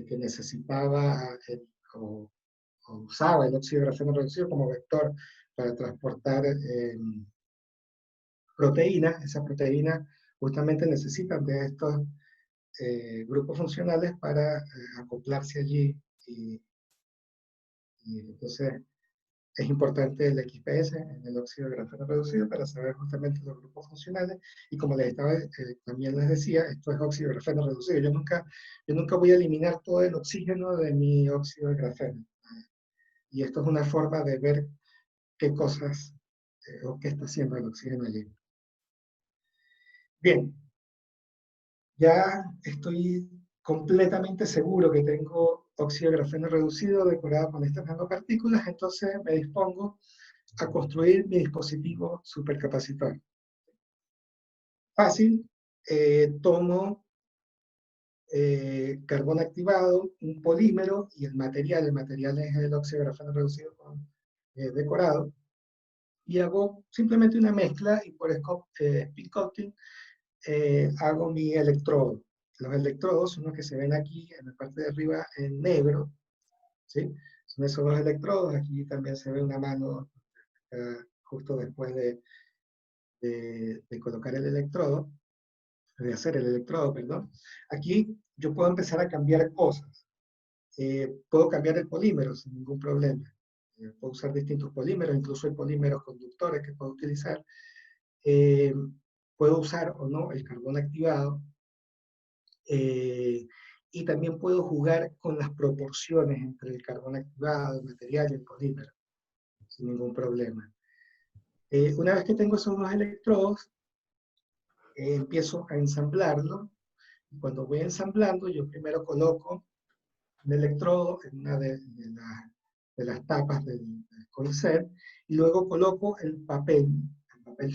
que necesitaba o usaba el óxido de grafeno reducido como vector para transportar proteínas, esas proteínas justamente necesitan de estos grupos funcionales para acoplarse allí, y entonces es importante el XPS en el óxido de grafeno reducido para saber justamente los grupos funcionales, y como también les decía, esto es óxido de grafeno reducido. Yo nunca voy a eliminar todo el oxígeno de mi óxido de grafeno, y esto es una forma de ver qué cosas o qué está haciendo el oxígeno allí. Bien, ya estoy completamente seguro que tengo óxido de grafeno reducido decorado con estas nanopartículas, entonces me dispongo a construir mi dispositivo supercapacitor. Fácil, tomo carbón activado, un polímero y el material es el óxido de grafeno reducido decorado, y hago simplemente una mezcla, y por spin coating hago mi electrodo. Los electrodos son los que se ven aquí en la parte de arriba en negro, ¿sí? Son esos dos electrodos. Aquí también se ve una mano justo después de colocar el electrodo, de hacer el electrodo, perdón. Aquí yo puedo empezar a cambiar cosas. Puedo cambiar el polímero sin ningún problema. Puedo usar distintos polímeros, incluso hay polímeros conductores que puedo utilizar. Puedo usar o no el carbón activado. Y también puedo jugar con las proporciones entre el carbón activado, el material y el polímero, sin ningún problema. Una vez que tengo esos dos electrodos, empiezo a ensamblarlo. Y cuando voy ensamblando, yo primero coloco un electrodo en una de las tapas del coil set, y luego coloco el papel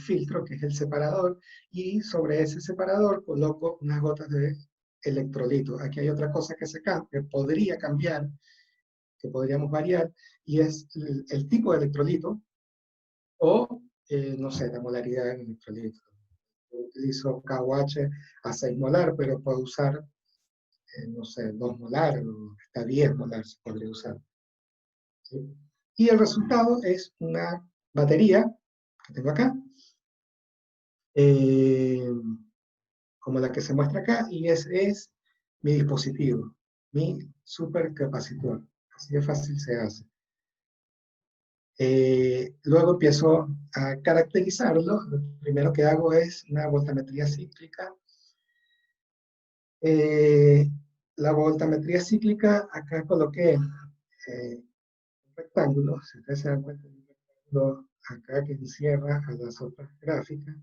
filtro, que es el separador, y sobre ese separador coloco unas gotas de electrolito. Aquí hay otra cosa que podría cambiar, que podríamos variar, y es el tipo de electrolito o, no sé, la molaridad del electrolito. Yo utilizo KOH a 6 molar, pero puedo usar, no sé, 2 molar o hasta 10 molar se podría usar. ¿Sí? Y el resultado es una batería que tengo acá, como la que se muestra acá, y ese es mi dispositivo, mi supercapacitor. Así de fácil se hace. Luego empiezo a caracterizarlo. Lo primero que hago es una voltametría cíclica. La voltametría cíclica, acá coloqué un rectángulo, si ustedes se dan cuenta, un rectángulo acá que encierra a las otras gráficas.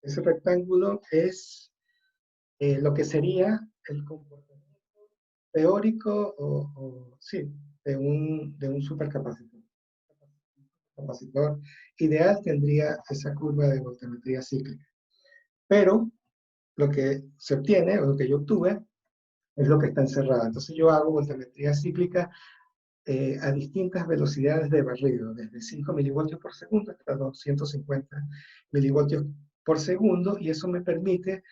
Ese rectángulo es lo que sería el comportamiento teórico sí, de un supercapacitor. El capacitor ideal tendría esa curva de voltametría cíclica. Pero lo que se obtiene, o lo que yo obtuve, es lo que está encerrado. Entonces yo hago voltametría cíclica a distintas velocidades de barrido, desde 5 milivoltios por segundo hasta 250 milivoltios por segundo, y eso me permite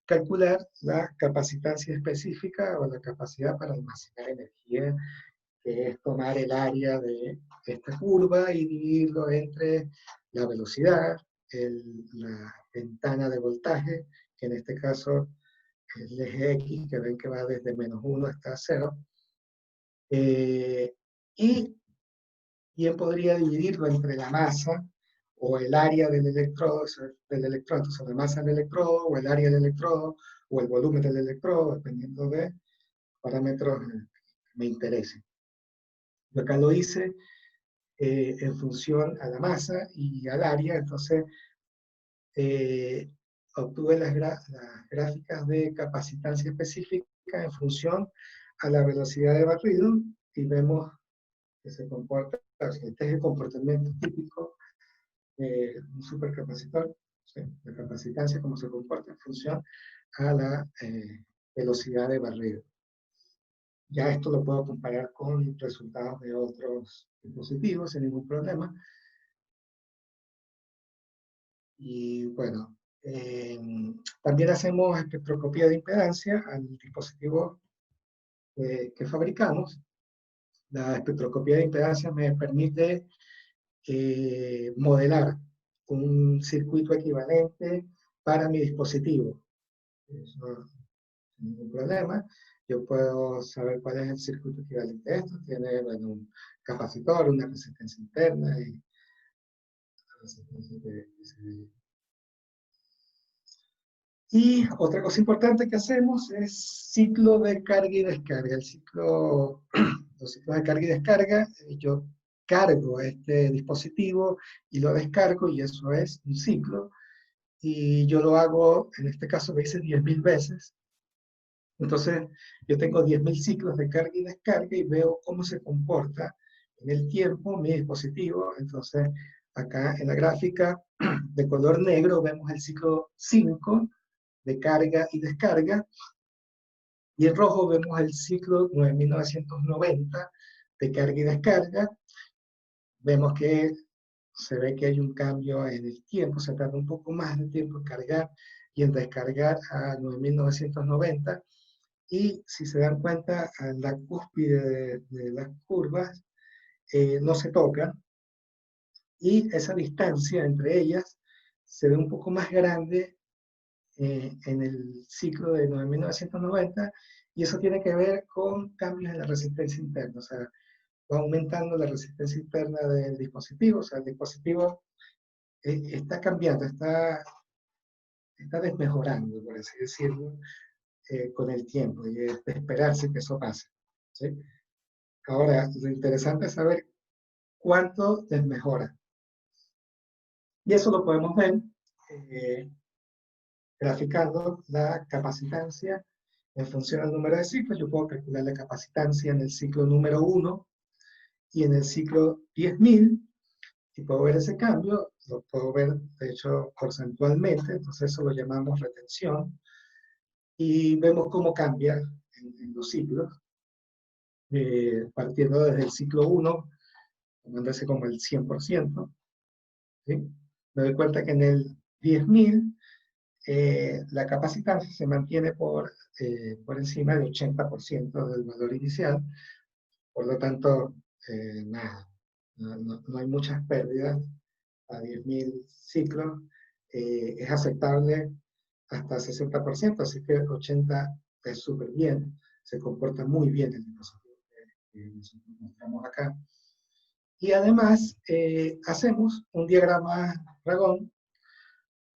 calcular la capacitancia específica o la capacidad para almacenar energía, que es tomar el área de esta curva y dividirlo entre la velocidad, la ventana de voltaje, que en este caso es el eje X, que ven que va desde -1 hasta 0, y bien podría dividirlo entre la masa o el área del electrodo, entonces la masa del electrodo, o el área del electrodo, o el volumen del electrodo, dependiendo de parámetros que me interesen. Yo acá lo hice en función a la masa y al área, entonces obtuve las gráficas de capacitancia específica en función a la velocidad de barrido, y vemos que se comporta, este es el comportamiento típico de un supercapacitor, ¿sí? La capacitancia, cómo se comporta en función a la velocidad de barrido. Ya esto lo puedo comparar con resultados de otros dispositivos sin ningún problema. Y bueno, también hacemos espectroscopía de impedancia al dispositivo que fabricamos. La espectroscopía de impedancia me permite modelar un circuito equivalente para mi dispositivo. Eso, sin ningún problema. Yo puedo saber cuál es el circuito equivalente a esto. Tiene, bueno, un capacitor, una resistencia interna y resistencia Y otra cosa importante que hacemos es ciclo de carga y descarga. Los ciclos de carga y descarga, yo cargo este dispositivo y lo descargo, y eso es un ciclo. Y yo lo hago, en este caso me hice 10.000 veces. Entonces, yo tengo 10.000 ciclos de carga y descarga y veo cómo se comporta en el tiempo mi dispositivo. Entonces, acá en la gráfica de color negro vemos el ciclo 5 de carga y descarga, y en rojo vemos el ciclo 9990 de carga y descarga. Vemos que se ve que hay un cambio en el tiempo, se tarda un poco más de tiempo en cargar y en descargar a 9990. Y si se dan cuenta, a la cúspide de las curvas no se tocan, y esa distancia entre ellas se ve un poco más grande en el ciclo de 9990, y eso tiene que ver con cambios en la resistencia interna, o sea, va aumentando la resistencia interna del dispositivo, o sea, el dispositivo está cambiando, está desmejorando, por así decirlo, con el tiempo, y es de esperarse que eso pase, ¿sí? Ahora, lo interesante es saber cuánto desmejora. Y eso lo podemos ver graficando la capacitancia en función al número de ciclos. Yo puedo calcular la capacitancia en el ciclo número 1 y en el ciclo 10.000, y puedo ver ese cambio, lo puedo ver de hecho porcentualmente, entonces eso lo llamamos retención, y vemos cómo cambia en los ciclos. partiendo desde el ciclo 1, tomándose como el 100%, ¿sí? Me doy cuenta que en el 10.000 la capacitancia se mantiene por encima del 80% del valor inicial, por lo tanto, nada, no hay muchas pérdidas a 10.000 ciclos, es aceptable hasta 60%, así que 80 es súper bien, se comporta muy bien el dispositivo que nosotros mostramos acá. Y además hacemos un diagrama Ragón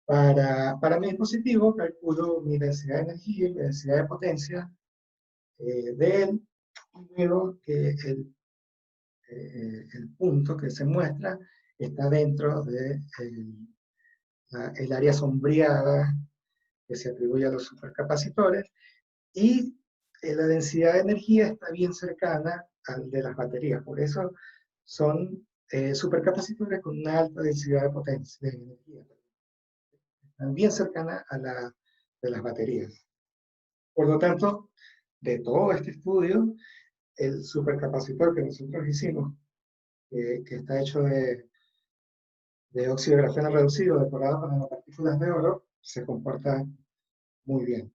para mi dispositivo, calculo mi densidad de energía y mi densidad de potencia de él, y veo que el punto que se muestra está dentro de el área sombreada que se atribuye a los supercapacitores, y la densidad de energía está bien cercana al de las baterías. Por eso son supercapacitores con una alta densidad de potencia, de energía. Están bien cercana a la de las baterías. Por lo tanto, de todo este estudio, el supercapacitor que nosotros hicimos, que está hecho de óxido de grafeno reducido decorado con nanopartículas de oro, se comporta muy bien.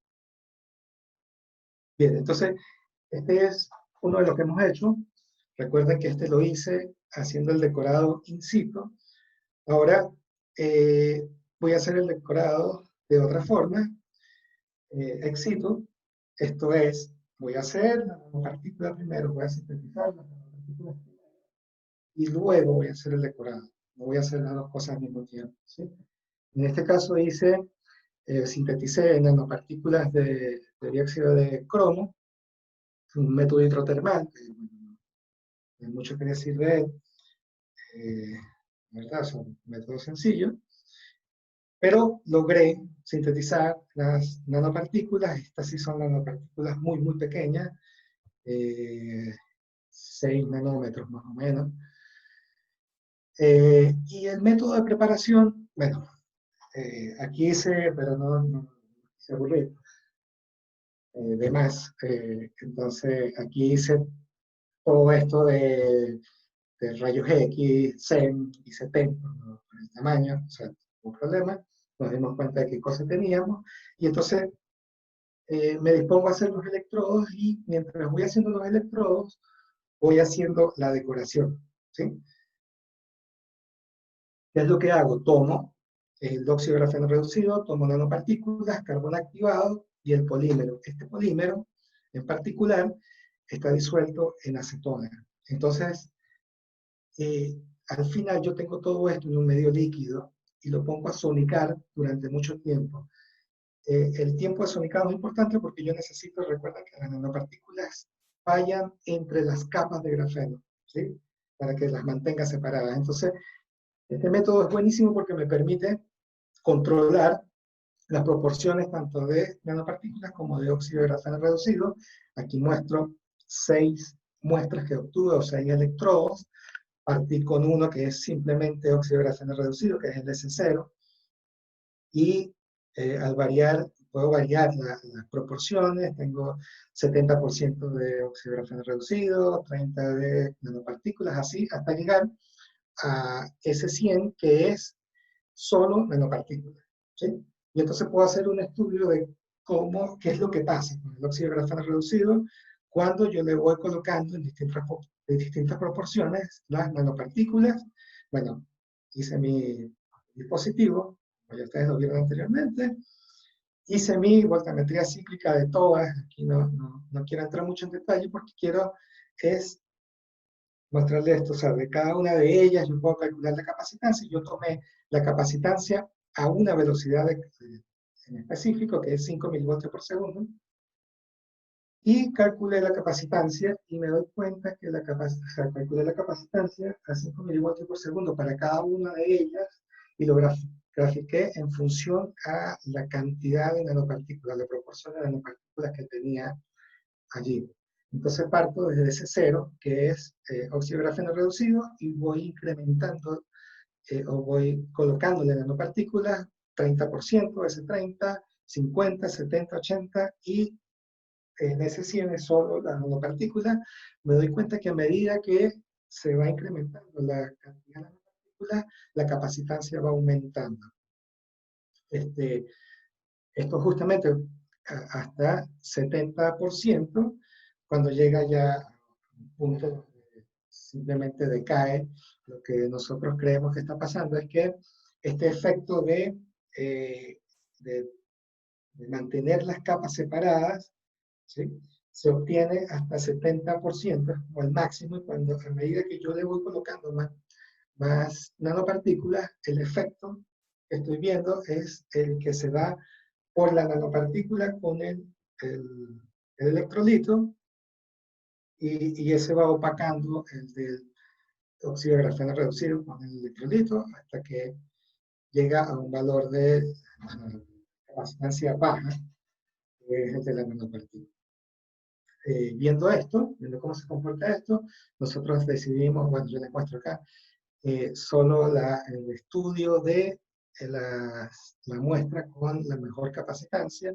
Bien, entonces, este es uno de los que hemos hecho. Recuerden que este lo hice haciendo el decorado in situ. Ahora voy a hacer el decorado de otra forma, ex situ. Esto es, voy a hacer la nanopartícula primero, voy a sintetizar la nanopartícula primero, y luego voy a hacer el decorado. No voy a hacer las dos cosas al mismo tiempo, ¿sí? En este caso sinteticé nanopartículas de dióxido de cromo, un método hidrotermal, que bueno, no hay mucho que decir de él, ¿verdad? Son métodos sencillos, pero logré sintetizar las nanopartículas. Estas sí son nanopartículas muy, muy pequeñas, 6 nanómetros más o menos. Y el método de preparación, bueno, aquí hice, pero no se aburrí, de más. Entonces, aquí hice todo esto de rayos X, SEM y CETEM, por el tamaño, o sea, no hubo problema. Nos dimos cuenta de qué cosa teníamos, y entonces me dispongo a hacer los electrodos, y mientras voy haciendo los electrodos, voy haciendo la decoración, ¿sí? ¿Qué es lo que hago? Tomo el óxido de grafeno reducido, tomo nanopartículas, carbón activado y el polímero. Este polímero, en particular, está disuelto en acetona. Entonces, al final yo tengo todo esto en un medio líquido y lo pongo a sonicar durante mucho tiempo. El tiempo de sonicado es importante porque yo necesito, recuerden que las nanopartículas vayan entre las capas de grafeno, ¿sí? Para que las mantenga separadas. Entonces, este método es buenísimo porque me permite controlar las proporciones tanto de nanopartículas como de óxido de grafeno reducido. Aquí muestro 6 muestras que obtuve, o 6 electrodos. Partí con uno que es simplemente óxido de grafeno reducido, que es el S0, y al variar, puedo variar las proporciones. Tengo 70% de óxido de grafeno reducido, 30% de nanopartículas, así hasta llegar a S100, que es solo nanopartículas, ¿sí? Y entonces puedo hacer un estudio de qué es lo que pasa con el óxido de grafeno reducido cuando yo le voy colocando en distintas proporciones las nanopartículas. Bueno, hice mi dispositivo, como ya ustedes lo vieron anteriormente, hice mi voltametría cíclica de todas. Aquí no quiero entrar mucho en detalle porque quiero mostrarles esto. O sea, de cada una de ellas yo puedo calcular la capacitancia. Yo tomé la capacitancia a una velocidad en específico, que es 5 milivoltios por segundo, y calculé la capacitancia, y me doy cuenta que calculé la capacitancia a 5 milivoltios por segundo para cada una de ellas, y lo grafiqué en función a la cantidad de nanopartículas, la proporción de nanopartículas que tenía allí. Entonces parto desde ese cero, que es óxido de grafeno reducido, y voy incrementando o voy colocándole nanopartículas, 30%, ese 30, 50, 70, 80, y en ese 100 es solo la nanopartícula, me doy cuenta que a medida que se va incrementando la cantidad de nanopartículas, la capacitancia va aumentando. Esto justamente hasta 70%, cuando llega ya a un punto donde simplemente decae. Lo que nosotros creemos que está pasando es que este efecto eh, de, de mantener las capas separadas, ¿sí?, se obtiene hasta 70%, o el máximo, y cuando a medida que yo le voy colocando más nanopartículas, el efecto que estoy viendo es el que se da por la nanopartícula con el electrolito, y ese va opacando el del óxido de grafeno reducido con el electrolito hasta que llega a un valor de capacitancia baja, que es el de la nanopartícula. Viendo esto, viendo cómo se comporta esto, nosotros decidimos, bueno, yo les muestro acá, solo el estudio de la muestra con la mejor capacitancia,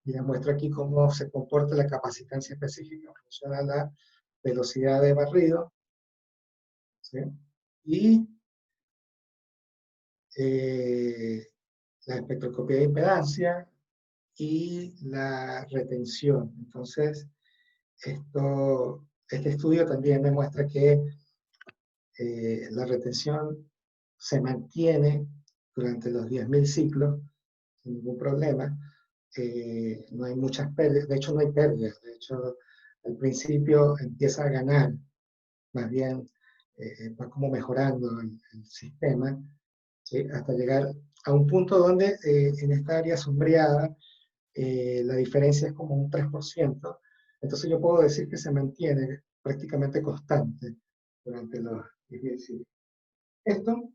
y les muestro aquí cómo se comporta la capacitancia específica en función a la velocidad de barrido, ¿sí?, y la espectroscopía de impedancia y la retención. Entonces, este estudio también demuestra que la retención se mantiene durante los 10.000 ciclos sin ningún problema. No hay muchas pérdidas, de hecho no hay pérdidas, de hecho al principio empieza a ganar, más bien va como mejorando el sistema, ¿sí?, hasta llegar a un punto donde en esta área sombreada la diferencia es como un 3%, entonces yo puedo decir que se mantiene prácticamente constante durante los 10.000 ciclos. Esto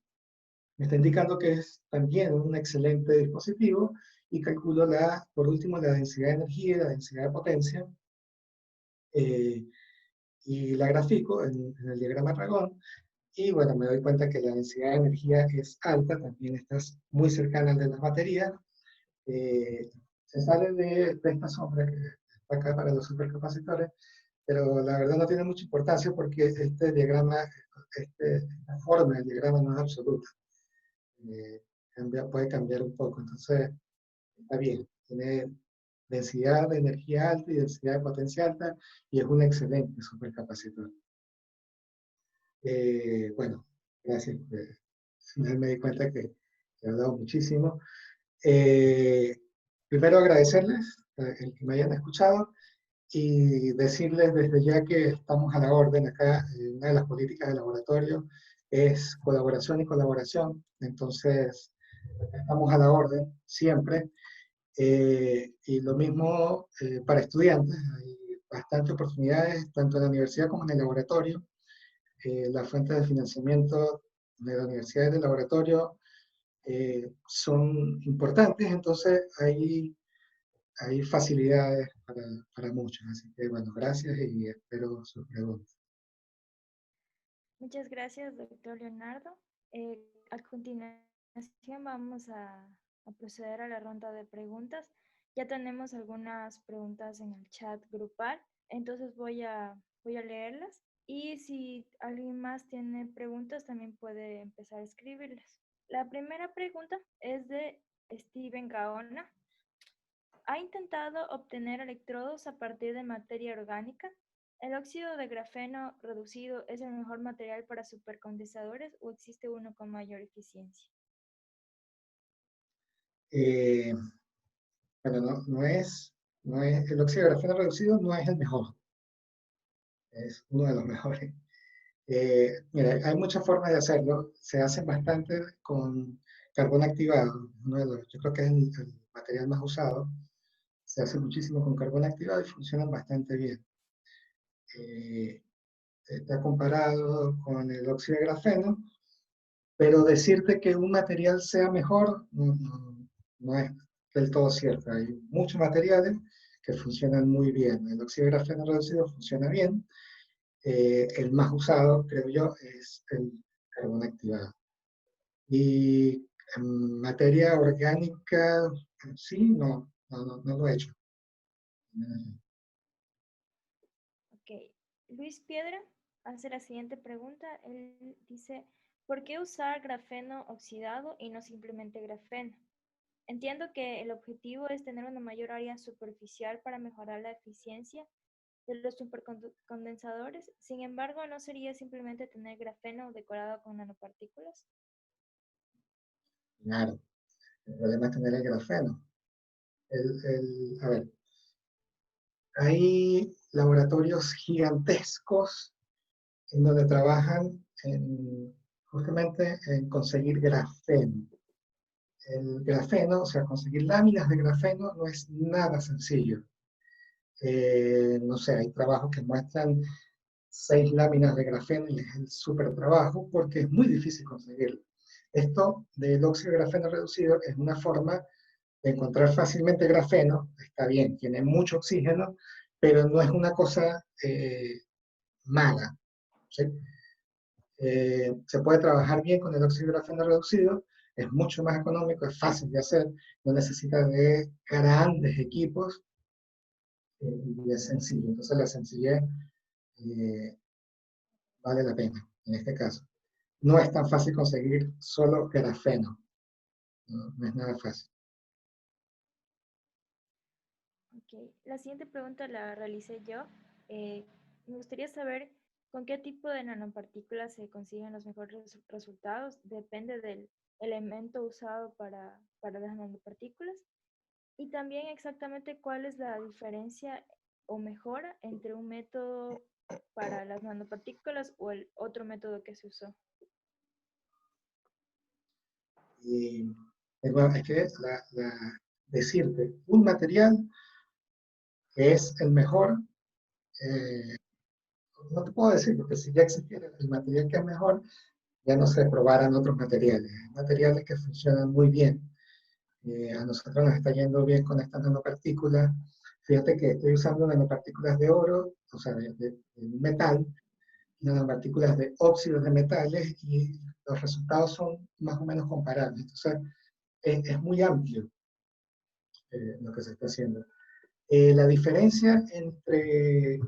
me está indicando que es también un excelente dispositivo, y calculo por último la densidad de energía y la densidad de potencia, y la grafico en el diagrama Ragón, y bueno, me doy cuenta que la densidad de energía es alta, también está muy cercana al de las baterías. Se sale de esta sombra que está acá para los supercapacitores, pero la verdad no tiene mucha importancia porque este diagrama, la forma del diagrama no es absoluta. Puede cambiar un poco, entonces está bien. Tiene densidad de energía alta y densidad de potencia alta, y es un excelente supercapacitor. Bueno, gracias. Al final me di cuenta que he hablado muchísimo. Primero agradecerles el que me hayan escuchado, y decirles desde ya que estamos a la orden acá. Una de las políticas del laboratorio es colaboración y colaboración, entonces estamos a la orden siempre. Y lo mismo para estudiantes, hay bastantes oportunidades tanto en la universidad como en el laboratorio. Las fuentes de financiamiento de la universidad y del laboratorio son importantes, entonces hay facilidades para muchos. Así que bueno, gracias y espero sus preguntas. Muchas gracias, doctor Leonardo. A continuación vamos a proceder a la ronda de preguntas. Ya tenemos algunas preguntas en el chat grupal, entonces voy a leerlas. Y si alguien más tiene preguntas, también puede empezar a escribirlas. La primera pregunta es de Steven Gaona. ¿Ha intentado obtener electrodos a partir de materia orgánica? ¿El óxido de grafeno reducido es el mejor material para supercondensadores o existe uno con mayor eficiencia? Bueno, no es el óxido de grafeno reducido no es el mejor, es uno de los mejores. Mira, hay muchas formas de hacerlo. Se hace bastante con carbón activado, yo creo que es el material más usado. Se hace muchísimo con carbón activado y funcionan bastante bien. Está comparado con el óxido de grafeno, pero decirte que un material sea mejor no es del todo cierto. Hay muchos materiales que funcionan muy bien. El óxido de grafeno reducido funciona bien. El más usado, creo yo, es el carbón activado. Y en materia orgánica, sí, no lo he hecho. Luis Piedra hace la siguiente pregunta. Él dice, ¿por qué usar grafeno oxidado y no simplemente grafeno? Entiendo que el objetivo es tener una mayor área superficial para mejorar la eficiencia de los supercondensadores. Sin embargo, ¿no sería simplemente tener grafeno decorado con nanopartículas? Claro, el problema es tener el grafeno. A ver, hay laboratorios gigantescos en donde trabajan justamente en conseguir grafeno. El grafeno, o sea, conseguir láminas de grafeno no es nada sencillo. No sé, hay trabajos que muestran 6 láminas de grafeno y es el súper trabajo porque es muy difícil conseguirlo. Esto del óxido de grafeno reducido es una forma de encontrar fácilmente grafeno. Está bien, tiene mucho oxígeno, pero no es una cosa mala. ¿Sí? Se puede trabajar bien con el óxido de grafeno reducido, es mucho más económico, es fácil de hacer, no necesita de grandes equipos y es sencillo. Entonces la sencillez vale la pena en este caso. No es tan fácil conseguir solo grafeno, no es nada fácil. Ok, la siguiente pregunta la realicé yo. Me gustaría saber con qué tipo de nanopartículas se consiguen los mejores resultados. Depende del elemento usado para las nanopartículas. Y también exactamente cuál es la diferencia o mejora entre un método para las nanopartículas o el otro método que se usó. Y bueno, es que decirte, un material que es el mejor, no te puedo decir, porque si ya existiera el material que es mejor, ya no se probaran otros materiales. Hay materiales que funcionan muy bien. A nosotros nos está yendo bien con estas nanopartículas. Fíjate que estoy usando nanopartículas de oro, o sea, de metal, nanopartículas de óxidos de metales, y los resultados son más o menos comparables. Entonces, es muy amplio lo que se está haciendo. La diferencia entre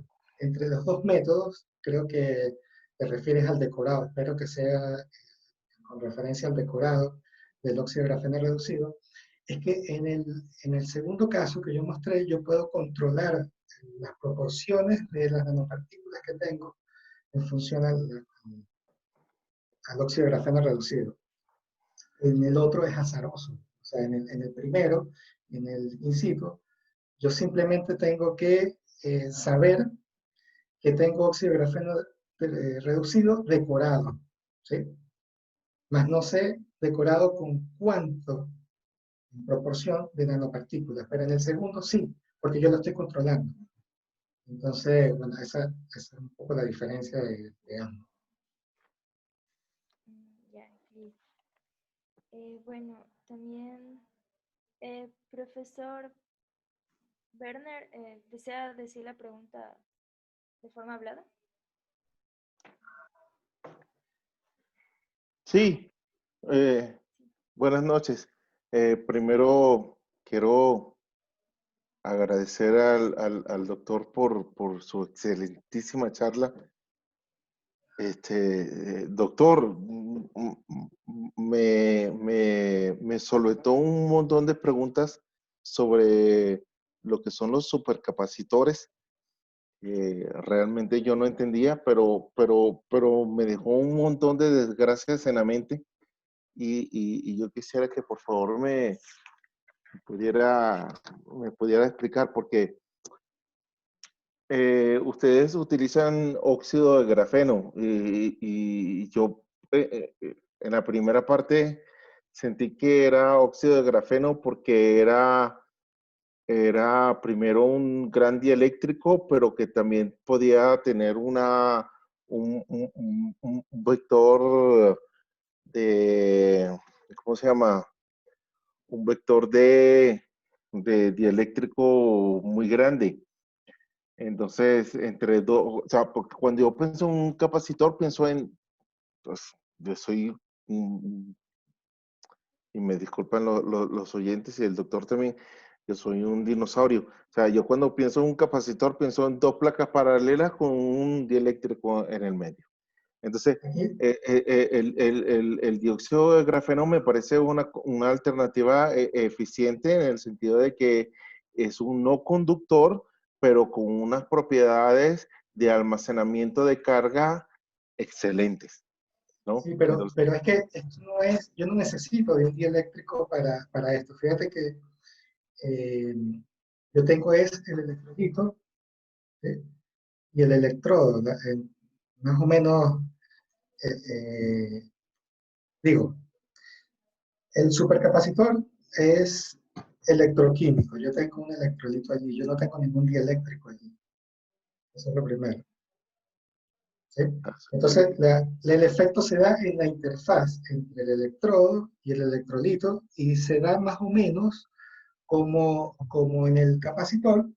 los dos métodos, creo que te refieres al decorado, espero que sea con referencia al decorado del óxido de grafeno reducido, es que en el segundo caso que yo mostré, yo puedo controlar las proporciones de las nanopartículas que tengo en función al óxido de grafeno reducido. En el otro es azaroso. O sea, en el primero, en el in situ, yo simplemente tengo que saber que tengo óxido de grafeno reducido decorado, ¿sí? Más no sé decorado con cuánto en proporción de nanopartículas, pero en el segundo sí, porque yo lo estoy controlando. Entonces, bueno, esa es un poco la diferencia de ambos. Ya, okay. Bueno, también, profesor Werner, ¿desea decir la pregunta de forma hablada? Sí, buenas noches. Primero quiero agradecer al doctor por su excelentísima charla. Doctor, me soltó un montón de preguntas sobre lo que son los supercapacitores. Realmente yo no entendía, pero me dejó un montón de desgracias en la mente y yo quisiera que por favor me pudiera explicar porque ustedes utilizan óxido de grafeno y yo en la primera parte sentí que era óxido de grafeno porque era primero un gran dieléctrico, pero que también podía tener un vector de, ¿cómo se llama? Un vector de dieléctrico muy grande. Entonces, entre dos, o sea, porque cuando yo pienso en un capacitor, pienso en, pues, yo soy, y me disculpan los oyentes y el doctor también, Yo soy un dinosaurio. O sea, yo cuando pienso en un capacitor, pienso en dos placas paralelas con un dieléctrico en el medio. Entonces, el dióxido de grafeno me parece una alternativa eficiente en el sentido de que es un no conductor, pero con unas propiedades de almacenamiento de carga excelentes, ¿no? Sí, pero, Entonces, pero es que esto no es, yo no necesito de un dieléctrico para esto. Fíjate que eh, yo tengo es el electrolito, ¿sí? Y el electrodo, más o menos, eh, digo, el supercapacitor es electroquímico. Yo tengo un electrolito allí, yo no tengo ningún dieléctrico allí. Eso es lo primero, ¿sí? Entonces, el efecto se da en la interfaz entre el electrodo y el electrolito y se da más o menos como en el capacitor,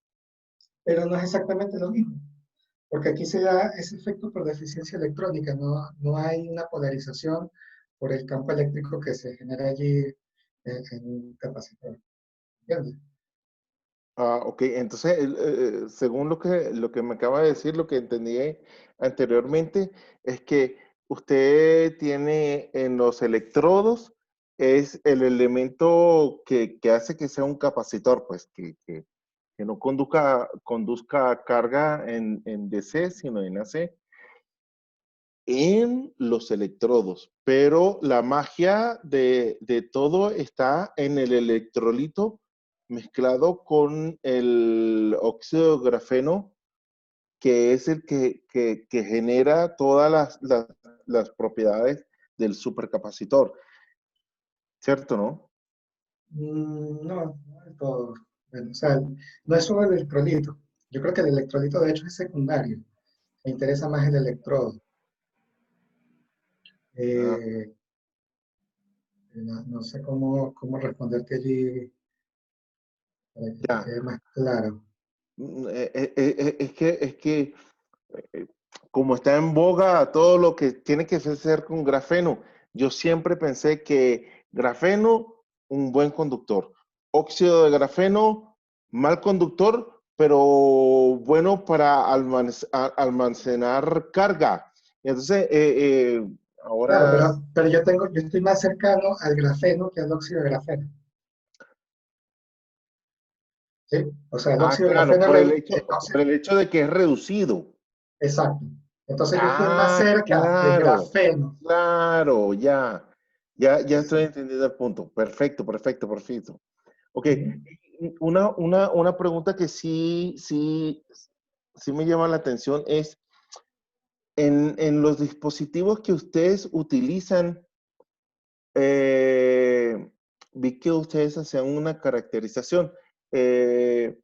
pero no es exactamente lo mismo. Porque aquí se da ese efecto por deficiencia electrónica, no hay una polarización por el campo eléctrico que se genera allí en un capacitor. ¿Entiendes? ok, entonces, según lo que me acaba de decir, lo que entendí anteriormente, es que usted tiene en los electrodos, es el elemento que hace que sea un capacitor, pues, que no conduzca carga en DC, sino en AC, en los electrodos. Pero la magia de todo está en el electrolito mezclado con el óxido de grafeno, que es el que genera todas las propiedades del supercapacitor. ¿Cierto, no? No es todo. Bueno, o sea, no es solo el electrolito. Yo creo que el electrolito de hecho es secundario. Me interesa más el electrodo. Ah, Eh, no sé cómo responderte allí para que te ya. quede más claro. Es que eh, como está en boga todo lo que tiene que hacer con grafeno, yo siempre pensé que grafeno, un buen conductor, óxido de grafeno, mal conductor, pero bueno para almacenar carga. Entonces, Claro, ahora, pero yo estoy más cercano al grafeno que al óxido de grafeno. ¿Sí? O sea, el óxido de claro, grafeno por el hecho de que es reducido. exacto. Entonces yo estoy más Ah, cerca del claro, grafeno. claro, ya. Ya estoy Sí. entendiendo el punto. Perfecto, perfecto, perfecto. Ok, Ujú. una pregunta que sí me llama la atención es, en los dispositivos que ustedes utilizan, eh, vi que ustedes hacían una caracterización. Eh,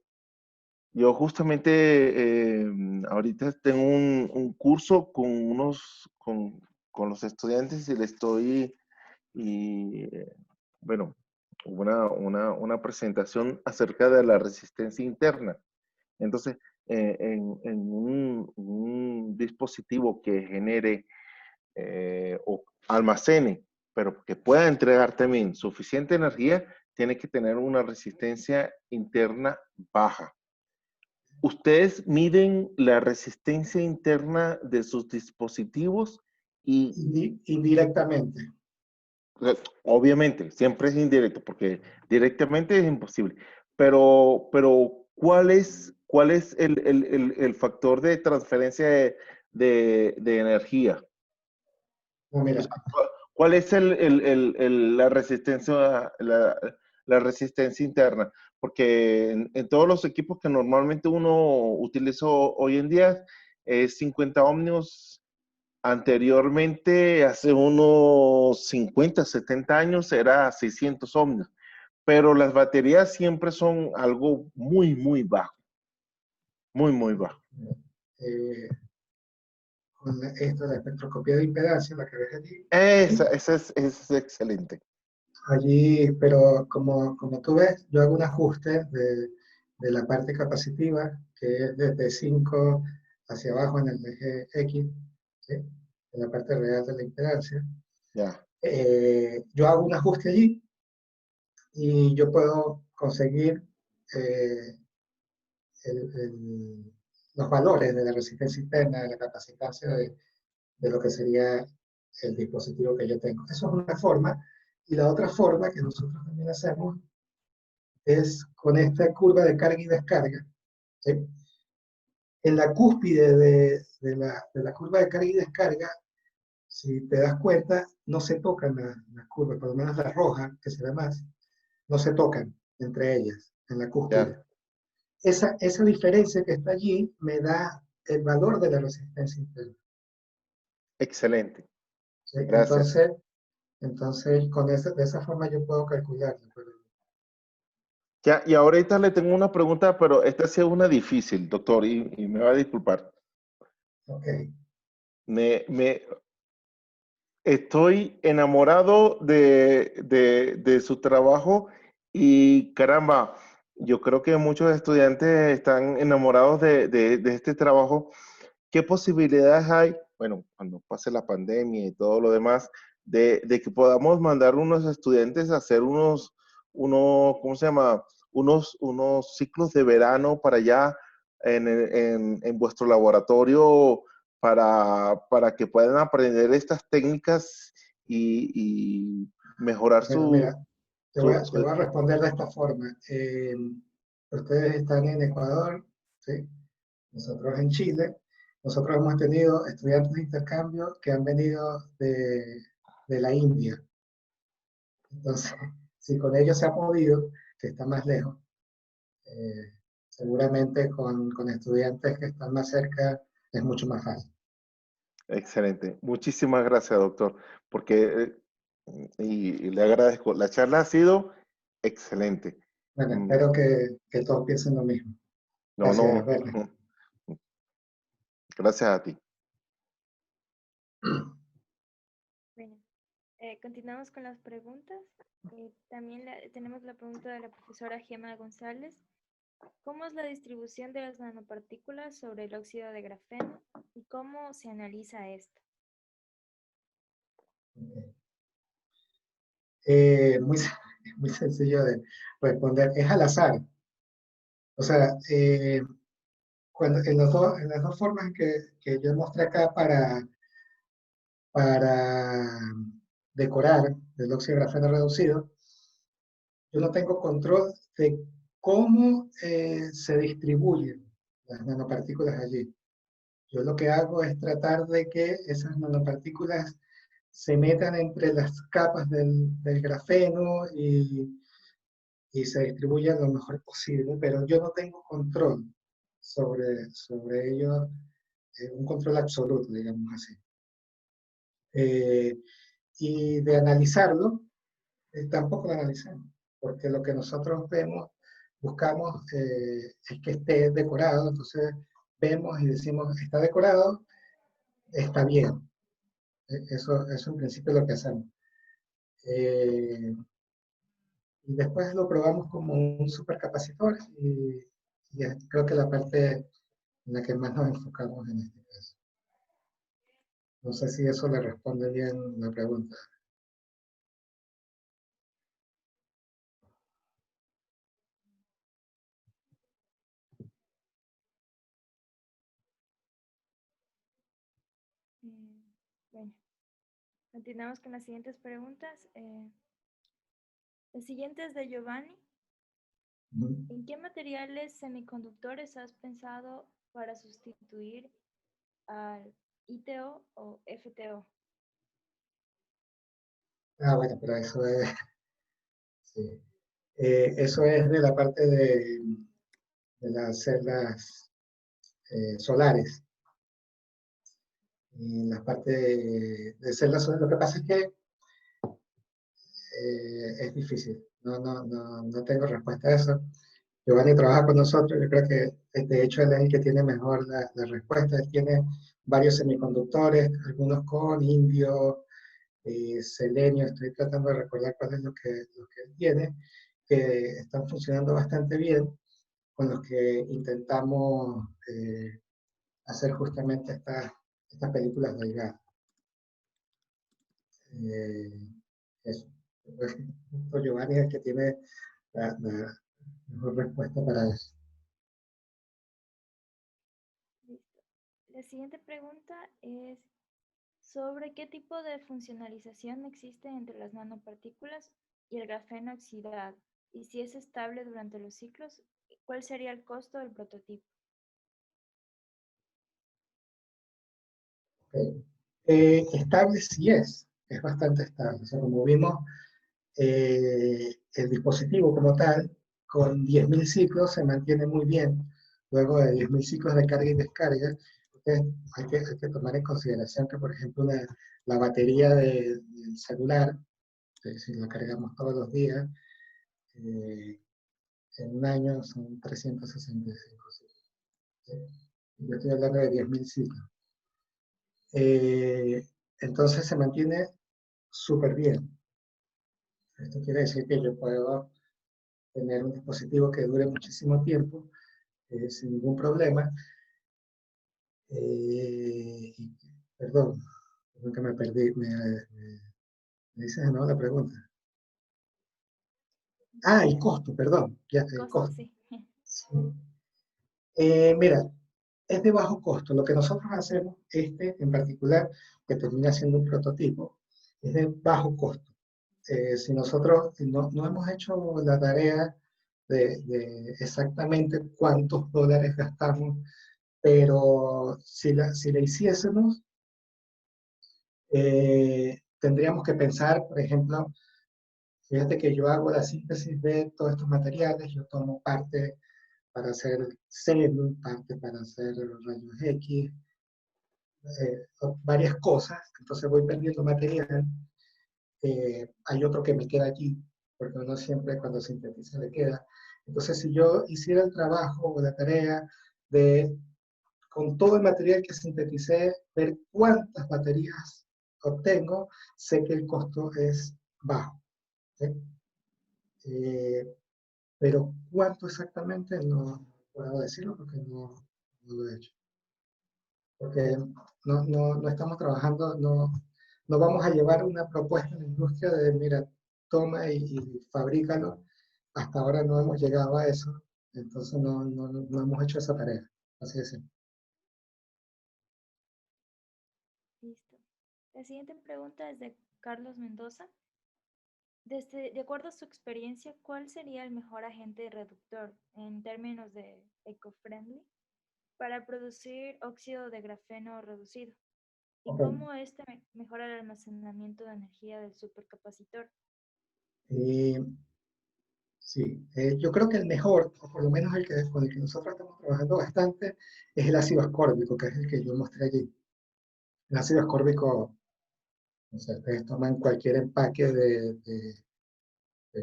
yo justamente ahorita tengo un curso con los estudiantes y le estoy, bueno, una presentación acerca de la resistencia interna. Entonces, en un dispositivo que genere o almacene, pero que pueda entregar también suficiente energía, tiene que tener una resistencia interna baja. ¿Ustedes miden la resistencia interna de sus dispositivos? Y Indirectamente. obviamente, siempre es indirecto, porque directamente es imposible. Pero ¿cuál es el factor de transferencia de energía? No, O mira, sea, ¿cuál es la resistencia interna? Porque en todos los equipos que normalmente uno utiliza hoy en día es 50 ohmios. Anteriormente, hace unos 50, 70 años, era 600 ohmios. Pero las baterías siempre son algo muy, muy bajo. Muy, muy bajo. eh, con esto de la espectroscopía de impedancia, la que ves allí, Esa es excelente. allí, pero como tú ves, yo hago un ajuste de la parte capacitiva, que es desde 5 hacia abajo en el eje X, ¿sí? En la parte real de la impedancia. Ya. Yo hago un ajuste allí y yo puedo conseguir eh, los valores de la resistencia interna, de la capacitancia de lo que sería el dispositivo que yo tengo. Eso es una forma. Y la otra forma que nosotros también hacemos es con esta curva de carga y descarga. ¿Sí? En la cúspide de la curva de carga y descarga, si te das cuenta, no se tocan las curvas, por lo menos la roja, que se ve más, no se tocan entre ellas, en la cúspide. Ya. Esa diferencia que está allí me da el valor de la resistencia interna. Excelente. ¿Sí? Gracias. Entonces de esa forma yo puedo calcularlo. Ya, y ahorita le tengo una pregunta, pero esta sí es una difícil, doctor, y me va a disculpar. Ok. Estoy enamorado de su trabajo y caramba, yo creo que muchos estudiantes están enamorados de este trabajo. ¿Qué posibilidades hay, bueno, cuando pase la pandemia y todo lo demás, de que podamos mandar unos estudiantes a hacer ¿cómo se llama? Unos ciclos de verano para allá en vuestro laboratorio para que puedan aprender estas técnicas y mejorar Bueno, mira, te voy su a responder de esta forma. Ustedes están en Ecuador, ¿sí? Nosotros en Chile. Nosotros hemos tenido estudiantes de intercambio que han venido de la India. Entonces, si con ellos se ha podido, que está más lejos, seguramente con estudiantes que están más cerca es mucho más fácil. Excelente. Muchísimas gracias, doctor, porque y le agradezco. La charla ha sido excelente. Bueno, Mm, espero que todos piensen lo mismo. No, Gracias, no. Werner. Gracias a ti. Bueno, continuamos con las preguntas. También tenemos la pregunta de la profesora Gemma González. ¿Cómo es la distribución de las nanopartículas sobre el óxido de grafeno y cómo se analiza esto? Muy, muy sencillo de responder. Es al azar. O sea, en las dos formas que yo mostré acá para decorar el óxido de grafeno reducido, yo no tengo control de cómo se distribuyen las nanopartículas allí. Yo lo que hago es tratar de que esas nanopartículas se metan entre las capas del grafeno y se distribuyan lo mejor posible, pero yo no tengo control sobre ello, un control absoluto, digamos así. Y de analizarlo, tampoco lo analizamos, porque lo que nosotros buscamos es que esté decorado, entonces vemos y decimos, está decorado, está bien. Eso en principio es lo que hacemos. Y después lo probamos como un supercapacitor y creo que la parte en la que más nos enfocamos en este caso. No sé si eso le responde bien la pregunta. Bueno, continuamos con las siguientes preguntas. La siguiente es de Giovanni. ¿En qué materiales semiconductores has pensado para sustituir al ITO o FTO? Bueno, pero eso es, sí. Eso es de la parte de las celdas solares. Y la parte de celdas solares, lo que pasa es que es difícil. No tengo respuesta a eso. Giovanni trabaja con nosotros, yo creo que de hecho él es el que tiene mejor la respuesta. Él tiene varios semiconductores, algunos con indio, selenio, estoy tratando de recordar cuál es lo que él tiene, que están funcionando bastante bien, con los que intentamos hacer justamente estas películas delgadas. Eso. Giovanni es el que tiene mejor respuesta para eso. Listo. La siguiente pregunta es sobre qué tipo de funcionalización existe entre las nanopartículas y el grafeno oxidado, y si es estable durante los ciclos, ¿cuál sería el costo del prototipo? ¿Ok? Estable sí es bastante estable. O sea, como vimos, el dispositivo como tal, con 10.000 ciclos se mantiene muy bien. Luego de 10.000 ciclos de carga y descarga, entonces hay que tomar en consideración que, por ejemplo, la batería del celular, si la cargamos todos los días, eh, en un año son 365 ciclos. ¿Sí? Yo estoy hablando de 10.000 ciclos. Eh, entonces se mantiene súper bien. Esto quiere decir que yo puedo tener un dispositivo que dure muchísimo tiempo sin ningún problema. Y, perdón, nunca me perdí. Me dices de nuevo la pregunta. Ah, el costo, perdón. Ya, el Costo, costo. sí. Sí. Mira, es de bajo costo. Lo que nosotros hacemos, en particular, que termina siendo un prototipo, es de bajo costo. Si nosotros no hemos hecho la tarea de exactamente cuántos dólares gastamos, pero si la hiciésemos, tendríamos que pensar, por ejemplo, fíjate que yo hago la síntesis de todos estos materiales, yo tomo parte para hacer celu, parte para hacer rayos X, varias cosas, entonces voy perdiendo material. Hay otro que me queda aquí, porque uno siempre cuando sintetiza le queda. Entonces, si yo hiciera el trabajo o la tarea de, con todo el material que sinteticé, ver cuántas baterías obtengo, sé que el costo es bajo. ¿Sí? Pero cuánto exactamente no puedo decirlo porque no lo he hecho. Porque no estamos trabajando, no vamos a llevar una propuesta en la industria de, mira, toma y fabrícalo. Hasta ahora no hemos llegado a eso, entonces no hemos hecho esa tarea. Así es. Listo. La siguiente pregunta es de Carlos Mendoza. De acuerdo a su experiencia, ¿cuál sería el mejor agente reductor en términos de eco-friendly para producir óxido de grafeno reducido? ¿Y Ok. cómo este mejora el almacenamiento de energía del supercapacitor? Sí, yo creo que el mejor, o por lo menos con el que nosotros estamos trabajando bastante, es el ácido ascórbico, que es el que yo mostré allí. El ácido ascórbico, o sea, ustedes toman cualquier empaque de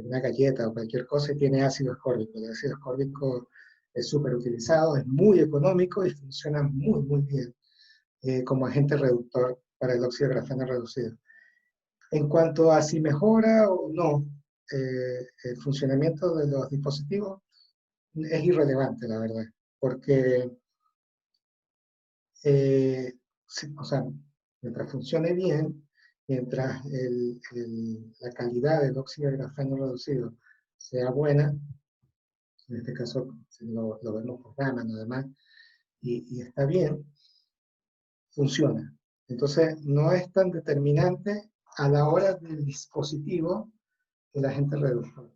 una galleta o cualquier cosa y tiene ácido ascórbico. El ácido ascórbico es súper utilizado, es muy económico y funciona muy bien como agente reductor para el óxido de grafeno reducido. En cuanto a si mejora o no el funcionamiento de los dispositivos, es irrelevante, la verdad, porque o sea, mientras funcione bien, mientras la calidad del óxido de grafeno reducido sea buena, en este caso si lo vemos por Raman además, y está bien, funciona. Entonces, no es tan determinante a la hora del dispositivo el agente reductor.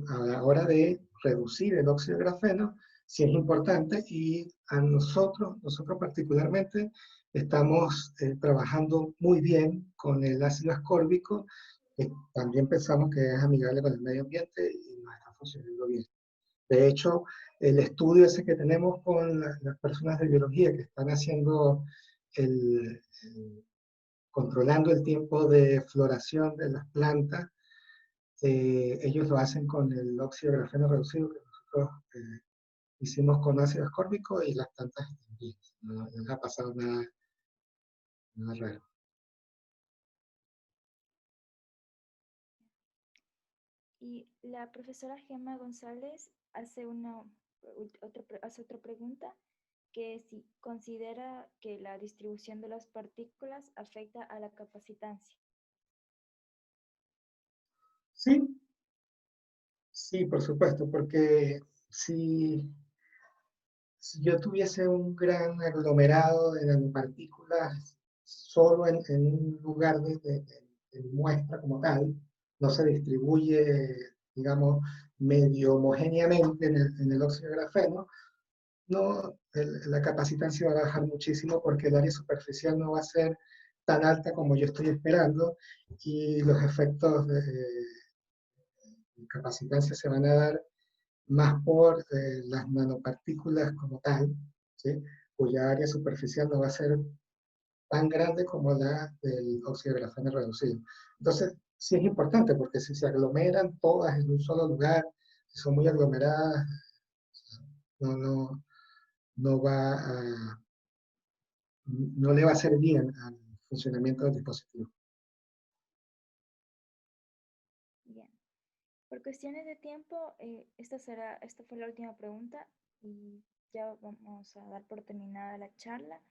A la hora de reducir el óxido de grafeno, sí es importante y a nosotros particularmente, estamos trabajando muy bien con el ácido ascórbico, que también pensamos que es amigable con el medio ambiente y nos está funcionando bien. De hecho, el estudio ese que tenemos con las personas de biología que están haciendo controlando el tiempo de floración de las plantas, ellos lo hacen con el óxido de grafeno reducido que nosotros hicimos con ácido ascórbico y las plantas están bien. No les ha pasado nada raro. Y la profesora Gemma González hace otra pregunta, que si considera que la distribución de las partículas afecta a la capacitancia. Sí, Sí, por supuesto, porque si yo tuviese un gran aglomerado de nanopartículas solo en un lugar de muestra como tal, no se distribuye, digamos, medio homogéneamente en el óxido de grafeno, no, la capacitancia va a bajar muchísimo porque el área superficial no va a ser tan alta como yo estoy esperando y los efectos de capacitancia se van a dar más por las nanopartículas como tal, ¿sí? Cuya área superficial no va a ser tan grande como la del óxido de grafeno reducido. Entonces, sí es importante porque si se aglomeran todas en un solo lugar, si son muy aglomeradas, no, no va a, no le va a hacer bien al funcionamiento del dispositivo. Bien. Por cuestiones de tiempo, esta fue la última pregunta y ya vamos a dar por terminada la charla.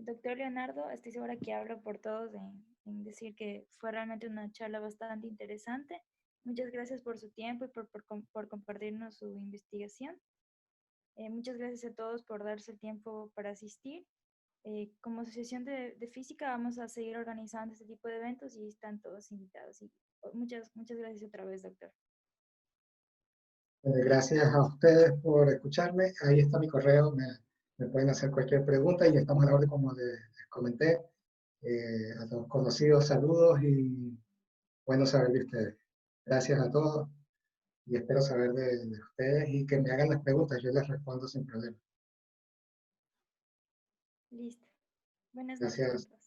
Doctor Leonardo, estoy segura que hablo por todos en decir que fue realmente una charla bastante interesante. Muchas gracias por su tiempo y por compartirnos su investigación. Muchas gracias a todos por darse el tiempo para asistir. Como Asociación de Física vamos a seguir organizando este tipo de eventos y están todos invitados. Y muchas gracias otra vez, doctor. Gracias a ustedes por escucharme. Ahí está mi correo. Me pueden hacer cualquier pregunta y estamos a la orden, como les comenté. A los conocidos, saludos y bueno saber de ustedes. Gracias a todos y espero saber de ustedes y que me hagan las preguntas. Yo les respondo sin problema. Listo. Buenas noches a Gracias. todos.